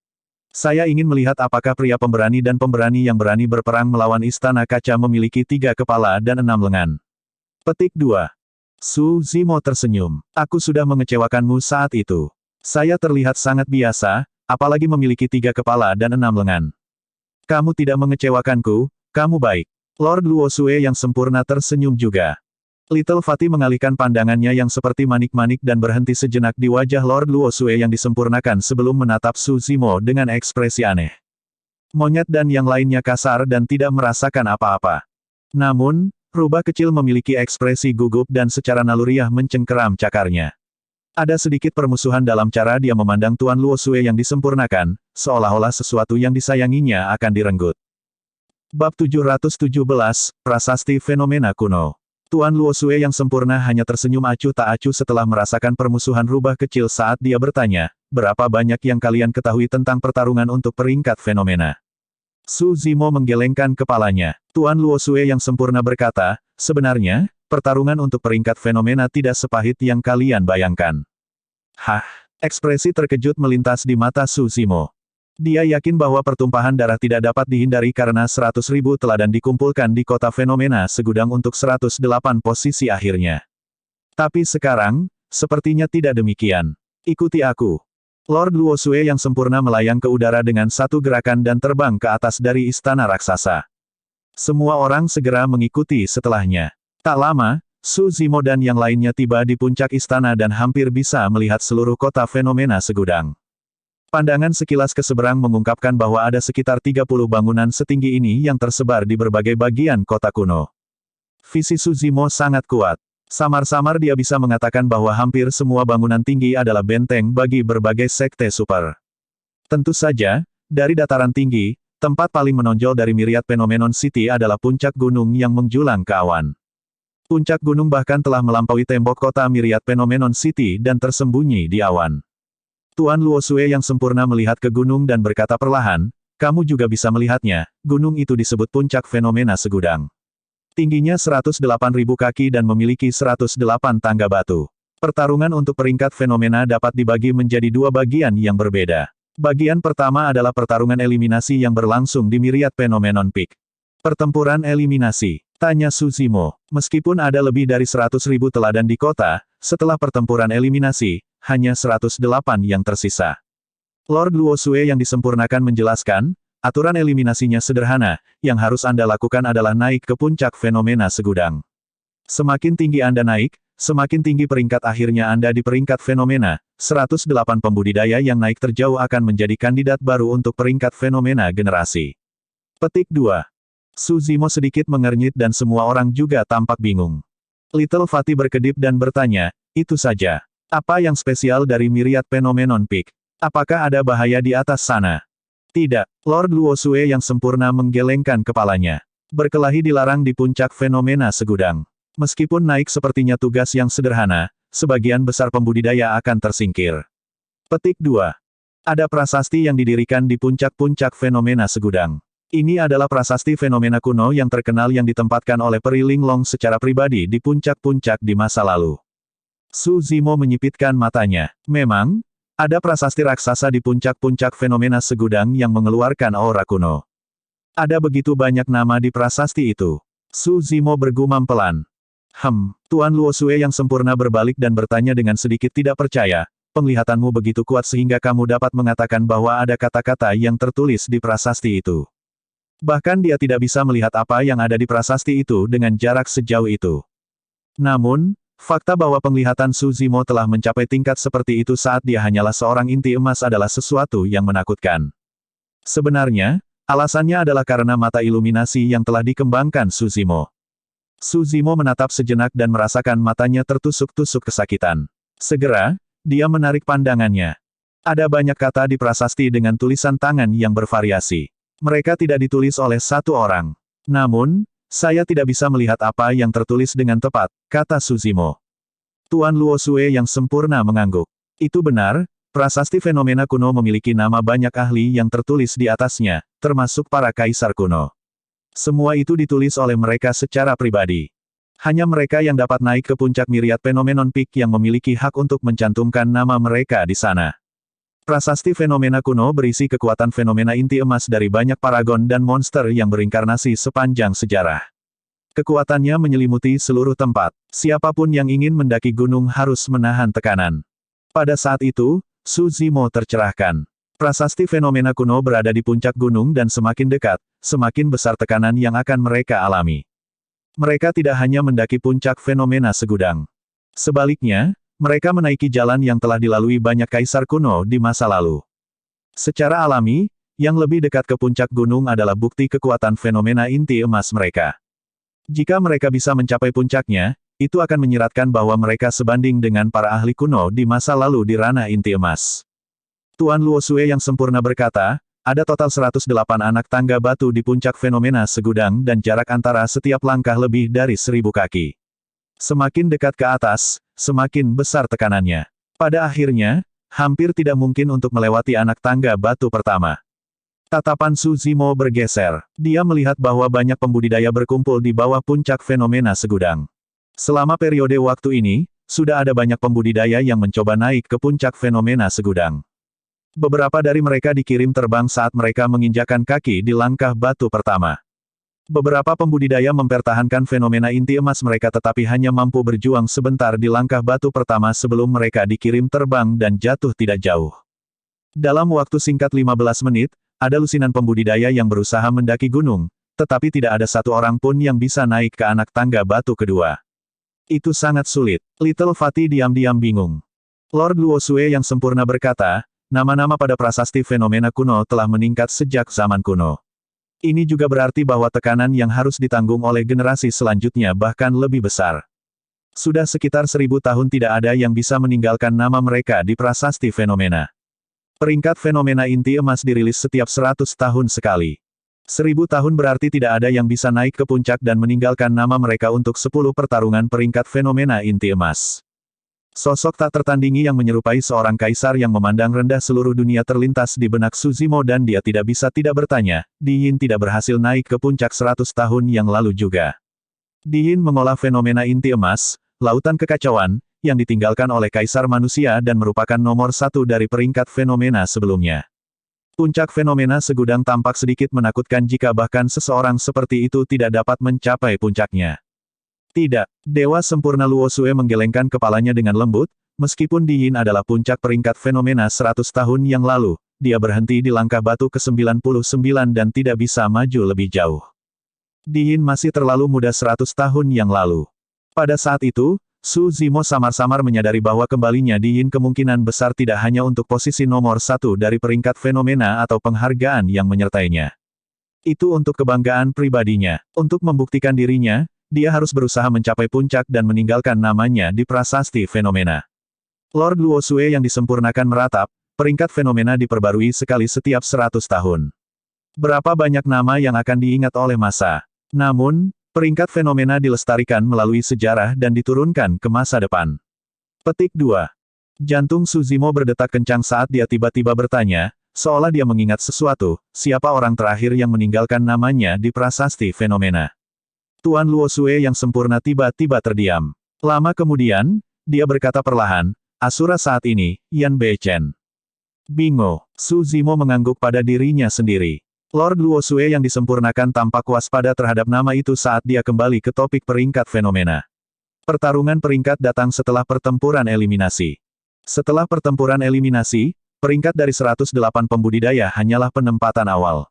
Saya ingin melihat apakah pria pemberani dan pemberani yang berani berperang melawan Istana Kaca memiliki 3 kepala dan 6 lengan. Petik 2. Su Zimo tersenyum. Aku sudah mengecewakanmu saat itu. Saya terlihat sangat biasa, apalagi memiliki 3 kepala dan 6 lengan. Kamu tidak mengecewakanku, kamu baik. Lord Luo Xue yang sempurna tersenyum juga. Little Fatty mengalihkan pandangannya yang seperti manik-manik dan berhenti sejenak di wajah Lord Luo Xue yang disempurnakan sebelum menatap Su Zimo dengan ekspresi aneh. Monyet dan yang lainnya kasar dan tidak merasakan apa-apa. Namun, rubah kecil memiliki ekspresi gugup dan secara naluriah mencengkeram cakarnya. Ada sedikit permusuhan dalam cara dia memandang Tuan Luo Xue yang disempurnakan, seolah-olah sesuatu yang disayanginya akan direnggut. Bab 717, Prasasti Fenomena Kuno. Tuan Luo Xue yang sempurna hanya tersenyum acuh tak acuh setelah merasakan permusuhan rubah kecil saat dia bertanya, berapa banyak yang kalian ketahui tentang pertarungan untuk peringkat fenomena? Su Zimo menggelengkan kepalanya. Tuan Luo Xue yang sempurna berkata, sebenarnya, pertarungan untuk peringkat fenomena tidak sepahit yang kalian bayangkan. Hah? Ekspresi terkejut melintas di mata Su Zimo. Dia yakin bahwa pertumpahan darah tidak dapat dihindari karena 100.000 teladan dikumpulkan di kota fenomena segudang untuk 108 posisi akhirnya. Tapi sekarang, sepertinya tidak demikian. Ikuti aku. Lord Luo Xue yang sempurna melayang ke udara dengan satu gerakan dan terbang ke atas dari istana raksasa. Semua orang segera mengikuti setelahnya. Tak lama, Su Zimo dan yang lainnya tiba di puncak istana dan hampir bisa melihat seluruh kota fenomena segudang. Pandangan sekilas ke seberang mengungkapkan bahwa ada sekitar 30 bangunan setinggi ini yang tersebar di berbagai bagian kota kuno. Visi Su Zimo sangat kuat. Samar-samar dia bisa mengatakan bahwa hampir semua bangunan tinggi adalah benteng bagi berbagai sekte super. Tentu saja, dari dataran tinggi, tempat paling menonjol dari Myriad Phenomenon City adalah puncak gunung yang menjulang ke awan. Puncak gunung bahkan telah melampaui tembok kota Myriad Phenomenon City dan tersembunyi di awan. Tuan Luo Xue yang sempurna melihat ke gunung dan berkata perlahan, kamu juga bisa melihatnya, gunung itu disebut puncak fenomena segudang. Tingginya 108.000 kaki dan memiliki 108 tangga batu. Pertarungan untuk peringkat fenomena dapat dibagi menjadi 2 bagian yang berbeda. Bagian pertama adalah pertarungan eliminasi yang berlangsung di Myriad Phenomenon Peak. Pertempuran eliminasi, tanya Su Zimo. Meskipun ada lebih dari 100.000 teladan di kota, setelah pertempuran eliminasi, hanya 108 yang tersisa. Lord Luo Xue yang disempurnakan menjelaskan, aturan eliminasinya sederhana, yang harus Anda lakukan adalah naik ke puncak fenomena segudang. Semakin tinggi Anda naik, semakin tinggi peringkat akhirnya Anda di peringkat fenomena, 108 pembudidaya yang naik terjauh akan menjadi kandidat baru untuk peringkat fenomena generasi. Petik 2. Su Zimo sedikit mengernyit dan semua orang juga tampak bingung. Little Fatty berkedip dan bertanya, itu saja. Apa yang spesial dari Myriad Phenomenon Peak? Apakah ada bahaya di atas sana? Tidak, Lord Luo Xue yang sempurna menggelengkan kepalanya. Berkelahi dilarang di puncak fenomena segudang. Meskipun naik sepertinya tugas yang sederhana, sebagian besar pembudidaya akan tersingkir. Petik 2. Ada prasasti yang didirikan di puncak-puncak fenomena segudang. Ini adalah prasasti fenomena kuno yang terkenal yang ditempatkan oleh Peri Linglong secara pribadi di puncak-puncak di masa lalu. Su Zimo menyipitkan matanya. Memang, ada prasasti raksasa di puncak-puncak fenomena segudang yang mengeluarkan aura kuno. Ada begitu banyak nama di prasasti itu. Su Zimo bergumam pelan. Tuan Luosue yang sempurna berbalik dan bertanya dengan sedikit tidak percaya. Penglihatanmu begitu kuat sehingga kamu dapat mengatakan bahwa ada kata-kata yang tertulis di prasasti itu. Bahkan dia tidak bisa melihat apa yang ada di prasasti itu dengan jarak sejauh itu. Namun, fakta bahwa penglihatan Su Zimo telah mencapai tingkat seperti itu saat dia hanyalah seorang inti emas adalah sesuatu yang menakutkan. Sebenarnya, alasannya adalah karena mata iluminasi yang telah dikembangkan Su Zimo. Su Zimo menatap sejenak dan merasakan matanya tertusuk-tusuk kesakitan. Segera, dia menarik pandangannya. Ada banyak kata di prasasti dengan tulisan tangan yang bervariasi. Mereka tidak ditulis oleh satu orang. Namun, saya tidak bisa melihat apa yang tertulis dengan tepat, kata Su Zimo. Tuan Luosue yang sempurna mengangguk. Itu benar, prasasti fenomena kuno memiliki nama banyak ahli yang tertulis di atasnya, termasuk para kaisar kuno. Semua itu ditulis oleh mereka secara pribadi. Hanya mereka yang dapat naik ke puncak Myriad Phenomenon Peak yang memiliki hak untuk mencantumkan nama mereka di sana. Prasasti fenomena kuno berisi kekuatan fenomena inti emas dari banyak paragon dan monster yang berinkarnasi sepanjang sejarah. Kekuatannya menyelimuti seluruh tempat. Siapapun yang ingin mendaki gunung harus menahan tekanan. Pada saat itu, Su Zimo tercerahkan. Prasasti fenomena kuno berada di puncak gunung dan semakin dekat, semakin besar tekanan yang akan mereka alami. Mereka tidak hanya mendaki puncak fenomena segudang. Sebaliknya, mereka menaiki jalan yang telah dilalui banyak kaisar kuno di masa lalu. Secara alami, yang lebih dekat ke puncak gunung adalah bukti kekuatan fenomena inti emas mereka. Jika mereka bisa mencapai puncaknya, itu akan menyiratkan bahwa mereka sebanding dengan para ahli kuno di masa lalu di ranah inti emas. Tuan Luosue yang sempurna berkata, ada total 108 anak tangga batu di puncak fenomena segudang dan jarak antara setiap langkah lebih dari 1000 kaki. Semakin dekat ke atas, semakin besar tekanannya. Pada akhirnya, hampir tidak mungkin untuk melewati anak tangga batu pertama. Tatapan Su Zimo bergeser. Dia melihat bahwa banyak pembudidaya berkumpul di bawah puncak fenomena segudang. Selama periode waktu ini, sudah ada banyak pembudidaya yang mencoba naik ke puncak fenomena segudang. Beberapa dari mereka dikirim terbang saat mereka menginjakan kaki di langkah batu pertama. Beberapa pembudidaya mempertahankan fenomena inti emas mereka tetapi hanya mampu berjuang sebentar di langkah batu pertama sebelum mereka dikirim terbang dan jatuh tidak jauh. Dalam waktu singkat 15 menit, ada lusinan pembudidaya yang berusaha mendaki gunung, tetapi tidak ada satu orang pun yang bisa naik ke anak tangga batu kedua. Itu sangat sulit. Little Fatty diam-diam bingung. Lord Luosue yang sempurna berkata, nama-nama pada prasasti fenomena kuno telah meningkat sejak zaman kuno. Ini juga berarti bahwa tekanan yang harus ditanggung oleh generasi selanjutnya bahkan lebih besar. Sudah sekitar 1000 tahun tidak ada yang bisa meninggalkan nama mereka di prasasti fenomena. Peringkat fenomena inti emas dirilis setiap 100 tahun sekali. 1000 tahun berarti tidak ada yang bisa naik ke puncak dan meninggalkan nama mereka untuk 10 pertarungan peringkat fenomena inti emas. Sosok tak tertandingi yang menyerupai seorang kaisar yang memandang rendah seluruh dunia terlintas di benak Su Zimo dan dia tidak bisa tidak bertanya, Di Yin tidak berhasil naik ke puncak 100 tahun yang lalu juga. Di Yin mengolah fenomena inti emas, lautan kekacauan, yang ditinggalkan oleh kaisar manusia dan merupakan nomor 1 dari peringkat fenomena sebelumnya. Puncak fenomena segudang tampak sedikit menakutkan jika bahkan seseorang seperti itu tidak dapat mencapai puncaknya. Tidak, Dewa Sempurna Luosue menggelengkan kepalanya dengan lembut, meskipun Di Yin adalah puncak peringkat fenomena 100 tahun yang lalu, dia berhenti di langkah batu ke-99 dan tidak bisa maju lebih jauh. Di Yin masih terlalu muda 100 tahun yang lalu. Pada saat itu, Su Zimo samar-samar menyadari bahwa kembalinya Di Yin kemungkinan besar tidak hanya untuk posisi nomor 1 dari peringkat fenomena atau penghargaan yang menyertainya. Itu untuk kebanggaan pribadinya. Untuk membuktikan dirinya, dia harus berusaha mencapai puncak dan meninggalkan namanya di prasasti fenomena. Lord Luosue yang disempurnakan meratap, peringkat fenomena diperbarui sekali setiap 100 tahun. Berapa banyak nama yang akan diingat oleh masa. Namun, peringkat fenomena dilestarikan melalui sejarah dan diturunkan ke masa depan. Petik 2. Jantung Suzimo berdetak kencang saat dia tiba-tiba bertanya, seolah dia mengingat sesuatu, siapa orang terakhir yang meninggalkan namanya di prasasti fenomena. Tuan Luosue yang sempurna tiba-tiba terdiam. Lama kemudian, dia berkata perlahan, Asura saat ini, Yan Beichen. Bingo, Suzimo mengangguk pada dirinya sendiri. Lord Luosue yang disempurnakan tampak waspada terhadap nama itu saat dia kembali ke topik peringkat fenomena. Pertarungan peringkat datang setelah pertempuran eliminasi. Setelah pertempuran eliminasi, peringkat dari 108 pembudidaya hanyalah penempatan awal.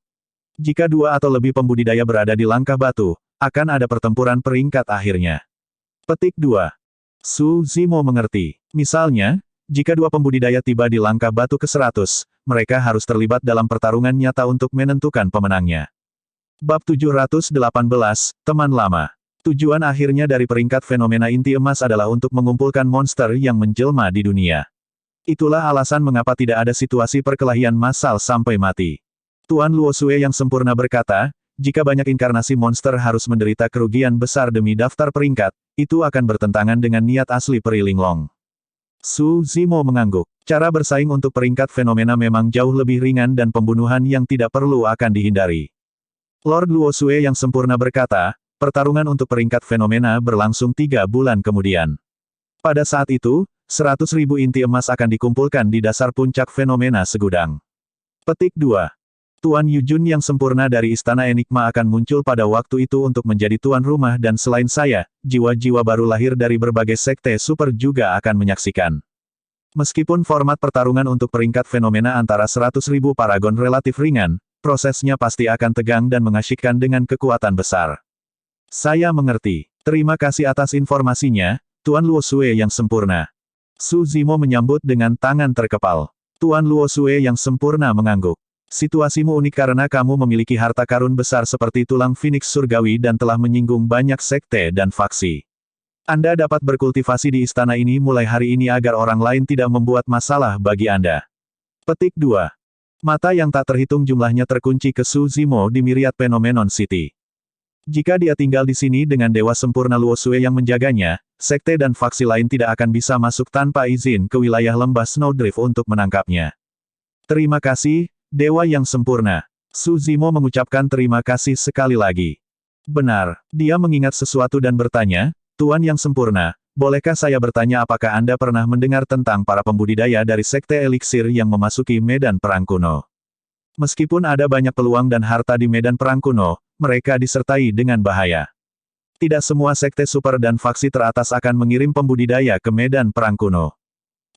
Jika 2 atau lebih pembudidaya berada di langkah batu, akan ada pertempuran peringkat akhirnya. Petik 2. Suzimo mengerti. Misalnya, jika 2 pembudidaya tiba di langkah batu ke-100, mereka harus terlibat dalam pertarungan nyata untuk menentukan pemenangnya. Bab 718, Teman Lama. Tujuan akhirnya dari peringkat fenomena inti emas adalah untuk mengumpulkan monster yang menjelma di dunia. Itulah alasan mengapa tidak ada situasi perkelahian massal sampai mati. Tuan Luosue yang sempurna berkata, jika banyak inkarnasi monster harus menderita kerugian besar demi daftar peringkat, itu akan bertentangan dengan niat asli Peri Linglong. Suzimo mengangguk. Cara bersaing untuk peringkat fenomena memang jauh lebih ringan dan pembunuhan yang tidak perlu akan dihindari. Lord Luosue yang sempurna berkata, pertarungan untuk peringkat fenomena berlangsung 3 bulan kemudian. Pada saat itu, 100.000 inti emas akan dikumpulkan di dasar puncak fenomena segudang. Petik 2. Tuan Yujun yang sempurna dari Istana Enigma akan muncul pada waktu itu untuk menjadi tuan rumah dan selain saya, jiwa-jiwa baru lahir dari berbagai sekte super juga akan menyaksikan. Meskipun format pertarungan untuk peringkat fenomena antara 100.000 paragon relatif ringan, prosesnya pasti akan tegang dan mengasyikkan dengan kekuatan besar. Saya mengerti. Terima kasih atas informasinya, Tuan Luosue yang sempurna. Suzimo menyambut dengan tangan terkepal. Tuan Luosue yang sempurna mengangguk. Situasimu unik karena kamu memiliki harta karun besar seperti tulang Phoenix surgawi dan telah menyinggung banyak sekte dan faksi. Anda dapat berkultivasi di istana ini mulai hari ini agar orang lain tidak membuat masalah bagi Anda. Petik 2. Mata yang tak terhitung jumlahnya terkunci ke Suzimo di Myriad Phenomenon City. Jika dia tinggal di sini dengan Dewa Sempurna Luosue yang menjaganya, sekte dan faksi lain tidak akan bisa masuk tanpa izin ke wilayah lembah Snowdrift untuk menangkapnya. Terima kasih, Dewa yang sempurna. Suzimo mengucapkan terima kasih sekali lagi. Benar, dia mengingat sesuatu dan bertanya, Tuan yang sempurna, bolehkah saya bertanya apakah Anda pernah mendengar tentang para pembudidaya dari sekte eliksir yang memasuki medan perang kuno? Meskipun ada banyak peluang dan harta di medan perang kuno, mereka disertai dengan bahaya. Tidak semua sekte super dan faksi teratas akan mengirim pembudidaya ke medan perang kuno.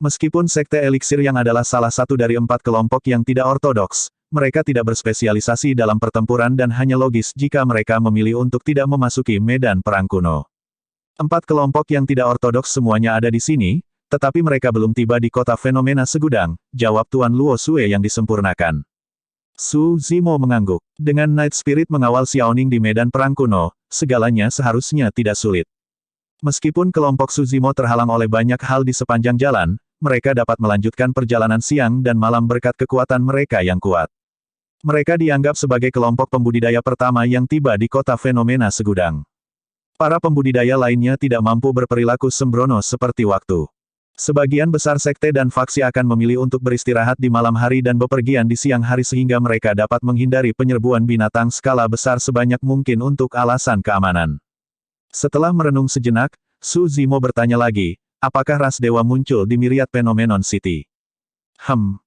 Meskipun sekte eliksir yang adalah salah satu dari 4 kelompok yang tidak ortodoks, mereka tidak berspesialisasi dalam pertempuran dan hanya logis jika mereka memilih untuk tidak memasuki medan perang kuno. 4 kelompok yang tidak ortodoks semuanya ada di sini, tetapi mereka belum tiba di kota fenomena segudang, jawab Tuan Luosue yang disempurnakan. Suzimo mengangguk. Dengan Night Spirit mengawal Xiaoning di medan perang kuno, segalanya seharusnya tidak sulit. Meskipun kelompok Suzimo terhalang oleh banyak hal di sepanjang jalan, mereka dapat melanjutkan perjalanan siang dan malam berkat kekuatan mereka yang kuat. Mereka dianggap sebagai kelompok pembudidaya pertama yang tiba di kota fenomena segudang. Para pembudidaya lainnya tidak mampu berperilaku sembrono seperti waktu. Sebagian besar sekte dan faksi akan memilih untuk beristirahat di malam hari dan bepergian di siang hari sehingga mereka dapat menghindari penyerbuan binatang skala besar sebanyak mungkin untuk alasan keamanan. Setelah merenung sejenak, Suzimo bertanya lagi, apakah ras dewa muncul di Myriad Phenomenon City?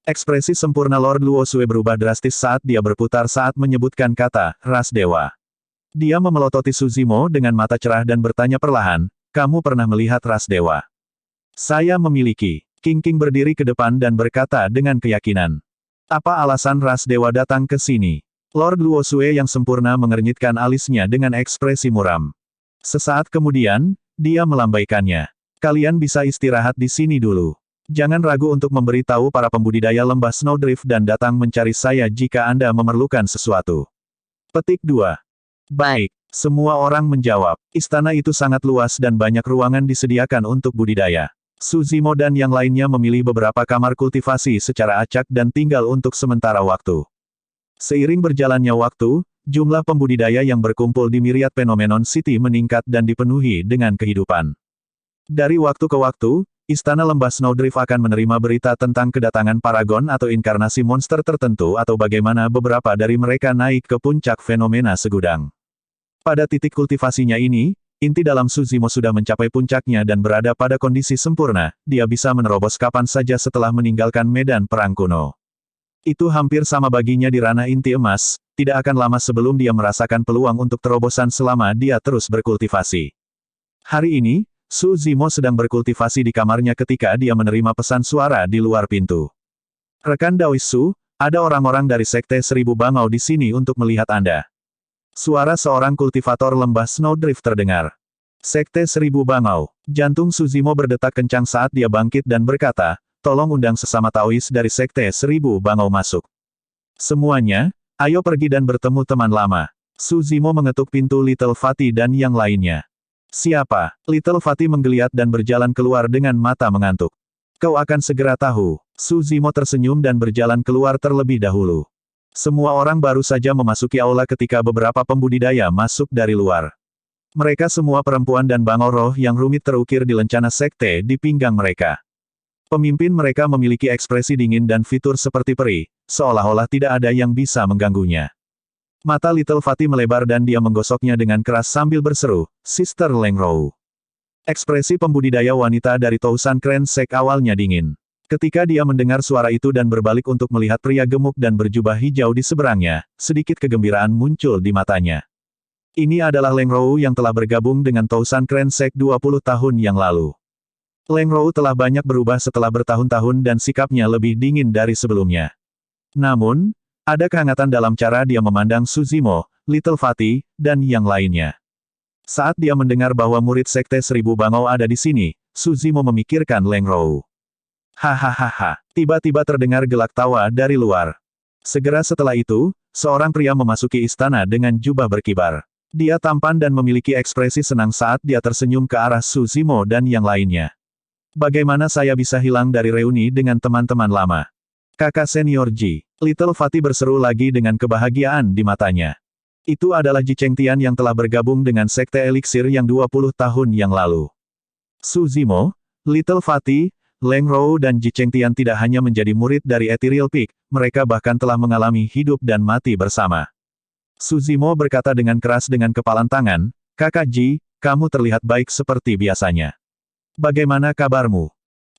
Ekspresi sempurna Lord Luosue berubah drastis saat dia berputar saat menyebutkan kata, ras dewa. Dia memelototi Suzimo dengan mata cerah dan bertanya perlahan, kamu pernah melihat ras dewa? Saya memiliki. King berdiri ke depan dan berkata dengan keyakinan. Apa alasan ras dewa datang ke sini? Lord Luosue yang sempurna mengernyitkan alisnya dengan ekspresi muram. Sesaat kemudian, dia melambaikannya. Kalian bisa istirahat di sini dulu. Jangan ragu untuk memberitahu para pembudidaya lembah Snowdrift dan datang mencari saya jika Anda memerlukan sesuatu. Petik 2. Baik, semua orang menjawab. Istana itu sangat luas dan banyak ruangan disediakan untuk budidaya. Suzimo dan yang lainnya memilih beberapa kamar kultivasi secara acak dan tinggal untuk sementara waktu. Seiring berjalannya waktu, jumlah pembudidaya yang berkumpul di Myriad Phenomenon City meningkat dan dipenuhi dengan kehidupan. Dari waktu ke waktu, Istana Lembah Snowdrift akan menerima berita tentang kedatangan paragon atau inkarnasi monster tertentu atau bagaimana beberapa dari mereka naik ke puncak fenomena segudang. Pada titik kultivasinya ini, inti dalam Suzimo sudah mencapai puncaknya dan berada pada kondisi sempurna, dia bisa menerobos kapan saja setelah meninggalkan medan perang kuno. Itu hampir sama baginya di ranah inti emas, tidak akan lama sebelum dia merasakan peluang untuk terobosan selama dia terus berkultivasi. Hari ini, Suzimo sedang berkultivasi di kamarnya ketika dia menerima pesan suara di luar pintu. Rekan Daois Su, ada orang-orang dari Sekte Seribu Bangau di sini untuk melihat Anda. Suara seorang kultivator lembah Snowdrift terdengar. Sekte Seribu Bangau. Jantung Suzimo berdetak kencang saat dia bangkit dan berkata, tolong undang sesama Taois dari Sekte Seribu Bangau masuk. Semuanya, ayo pergi dan bertemu teman lama. Suzimo mengetuk pintu Little Fatty dan yang lainnya. Siapa? Little Fatty menggeliat dan berjalan keluar dengan mata mengantuk. Kau akan segera tahu. Suzimo tersenyum dan berjalan keluar terlebih dahulu. Semua orang baru saja memasuki aula ketika beberapa pembudidaya masuk dari luar. Mereka semua perempuan dan bangau roh yang rumit terukir di lencana sekte di pinggang mereka. Pemimpin mereka memiliki ekspresi dingin dan fitur seperti peri, seolah-olah tidak ada yang bisa mengganggunya. Mata Little Fatty melebar dan dia menggosoknya dengan keras sambil berseru, Sister Lengrou. Ekspresi pembudidaya wanita dari Tousan Kren Sek awalnya dingin. Ketika dia mendengar suara itu dan berbalik untuk melihat pria gemuk dan berjubah hijau di seberangnya, sedikit kegembiraan muncul di matanya. Ini adalah Lengrou yang telah bergabung dengan Tousan Kren Sek 20 tahun yang lalu. Lengrou telah banyak berubah setelah bertahun-tahun dan sikapnya lebih dingin dari sebelumnya. Namun, ada kehangatan dalam cara dia memandang Suzimo, Little Fatty, dan yang lainnya. Saat dia mendengar bahwa murid Sekte Seribu Bangau ada di sini, Suzimo memikirkan Lengrou. Hahaha, tiba-tiba terdengar gelak tawa dari luar. Segera setelah itu, seorang pria memasuki istana dengan jubah berkibar. Dia tampan dan memiliki ekspresi senang saat dia tersenyum ke arah Suzimo dan yang lainnya. Bagaimana saya bisa hilang dari reuni dengan teman-teman lama? Kakak senior Ji, Little Fatty berseru lagi dengan kebahagiaan di matanya. Itu adalah Ji Chengtian yang telah bergabung dengan Sekte Elixir yang 20 tahun yang lalu. Suzimo, Little Fatty, Lengrou dan Ji Chengtian tidak hanya menjadi murid dari Ethereal Peak, mereka bahkan telah mengalami hidup dan mati bersama. Suzimo berkata dengan keras dengan kepalan tangan, Kakak Ji, kamu terlihat baik seperti biasanya. Bagaimana kabarmu?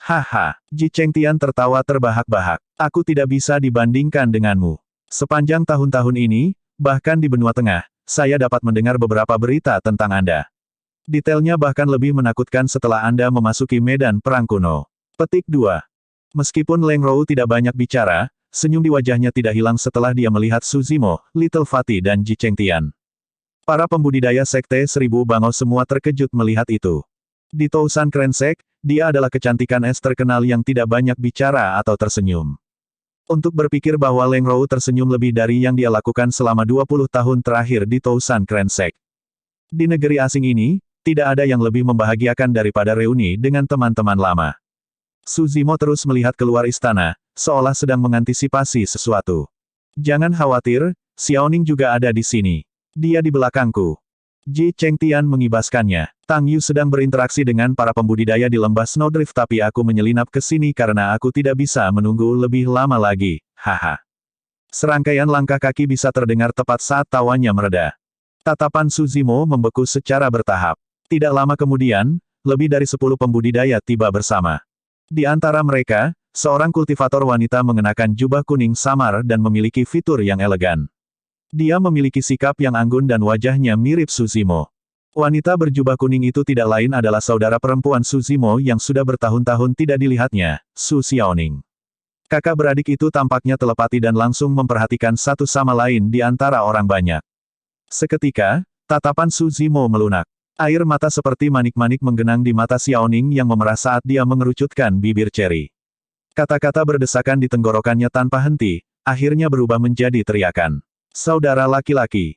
Haha, Ji Chengtian tertawa terbahak-bahak. Aku tidak bisa dibandingkan denganmu. Sepanjang tahun-tahun ini, bahkan di benua tengah, saya dapat mendengar beberapa berita tentang Anda. Detailnya bahkan lebih menakutkan setelah Anda memasuki medan perang kuno. Petik 2. Meskipun Lengrou tidak banyak bicara, senyum di wajahnya tidak hilang setelah dia melihat Suzimo, Little Fatty dan Ji Chengtian. Para pembudidaya Sekte Seribu Bangau semua terkejut melihat itu. Di Tousan Kren Sek, dia adalah kecantikan es terkenal yang tidak banyak bicara atau tersenyum. Untuk berpikir bahwa Lengrou tersenyum lebih dari yang dia lakukan selama 20 tahun terakhir di Tousan Kren Sek. Di negeri asing ini, tidak ada yang lebih membahagiakan daripada reuni dengan teman-teman lama. Suzimo terus melihat keluar istana, seolah sedang mengantisipasi sesuatu. Jangan khawatir, Xiaoning juga ada di sini. Dia di belakangku. Ji Chengtian mengibaskannya. Tang Yu sedang berinteraksi dengan para pembudidaya di lembah Snowdrift tapi aku menyelinap ke sini karena aku tidak bisa menunggu lebih lama lagi, haha. Serangkaian langkah kaki bisa terdengar tepat saat tawanya mereda. Tatapan Suzimo membeku secara bertahap. Tidak lama kemudian, lebih dari 10 pembudidaya tiba bersama. Di antara mereka, seorang kultivator wanita mengenakan jubah kuning samar dan memiliki fitur yang elegan. Dia memiliki sikap yang anggun dan wajahnya mirip Suzimo. Wanita berjubah kuning itu tidak lain adalah saudara perempuan Suzimo yang sudah bertahun-tahun tidak dilihatnya, Su Xiaoning. Kakak beradik itu tampaknya telepati dan langsung memperhatikan satu sama lain di antara orang banyak. Seketika, tatapan Suzimo melunak. Air mata seperti manik-manik menggenang di mata Xiaoning yang memerah saat dia mengerucutkan bibir ceri. Kata-kata berdesakan di tenggorokannya tanpa henti, akhirnya berubah menjadi teriakan. Saudara laki-laki.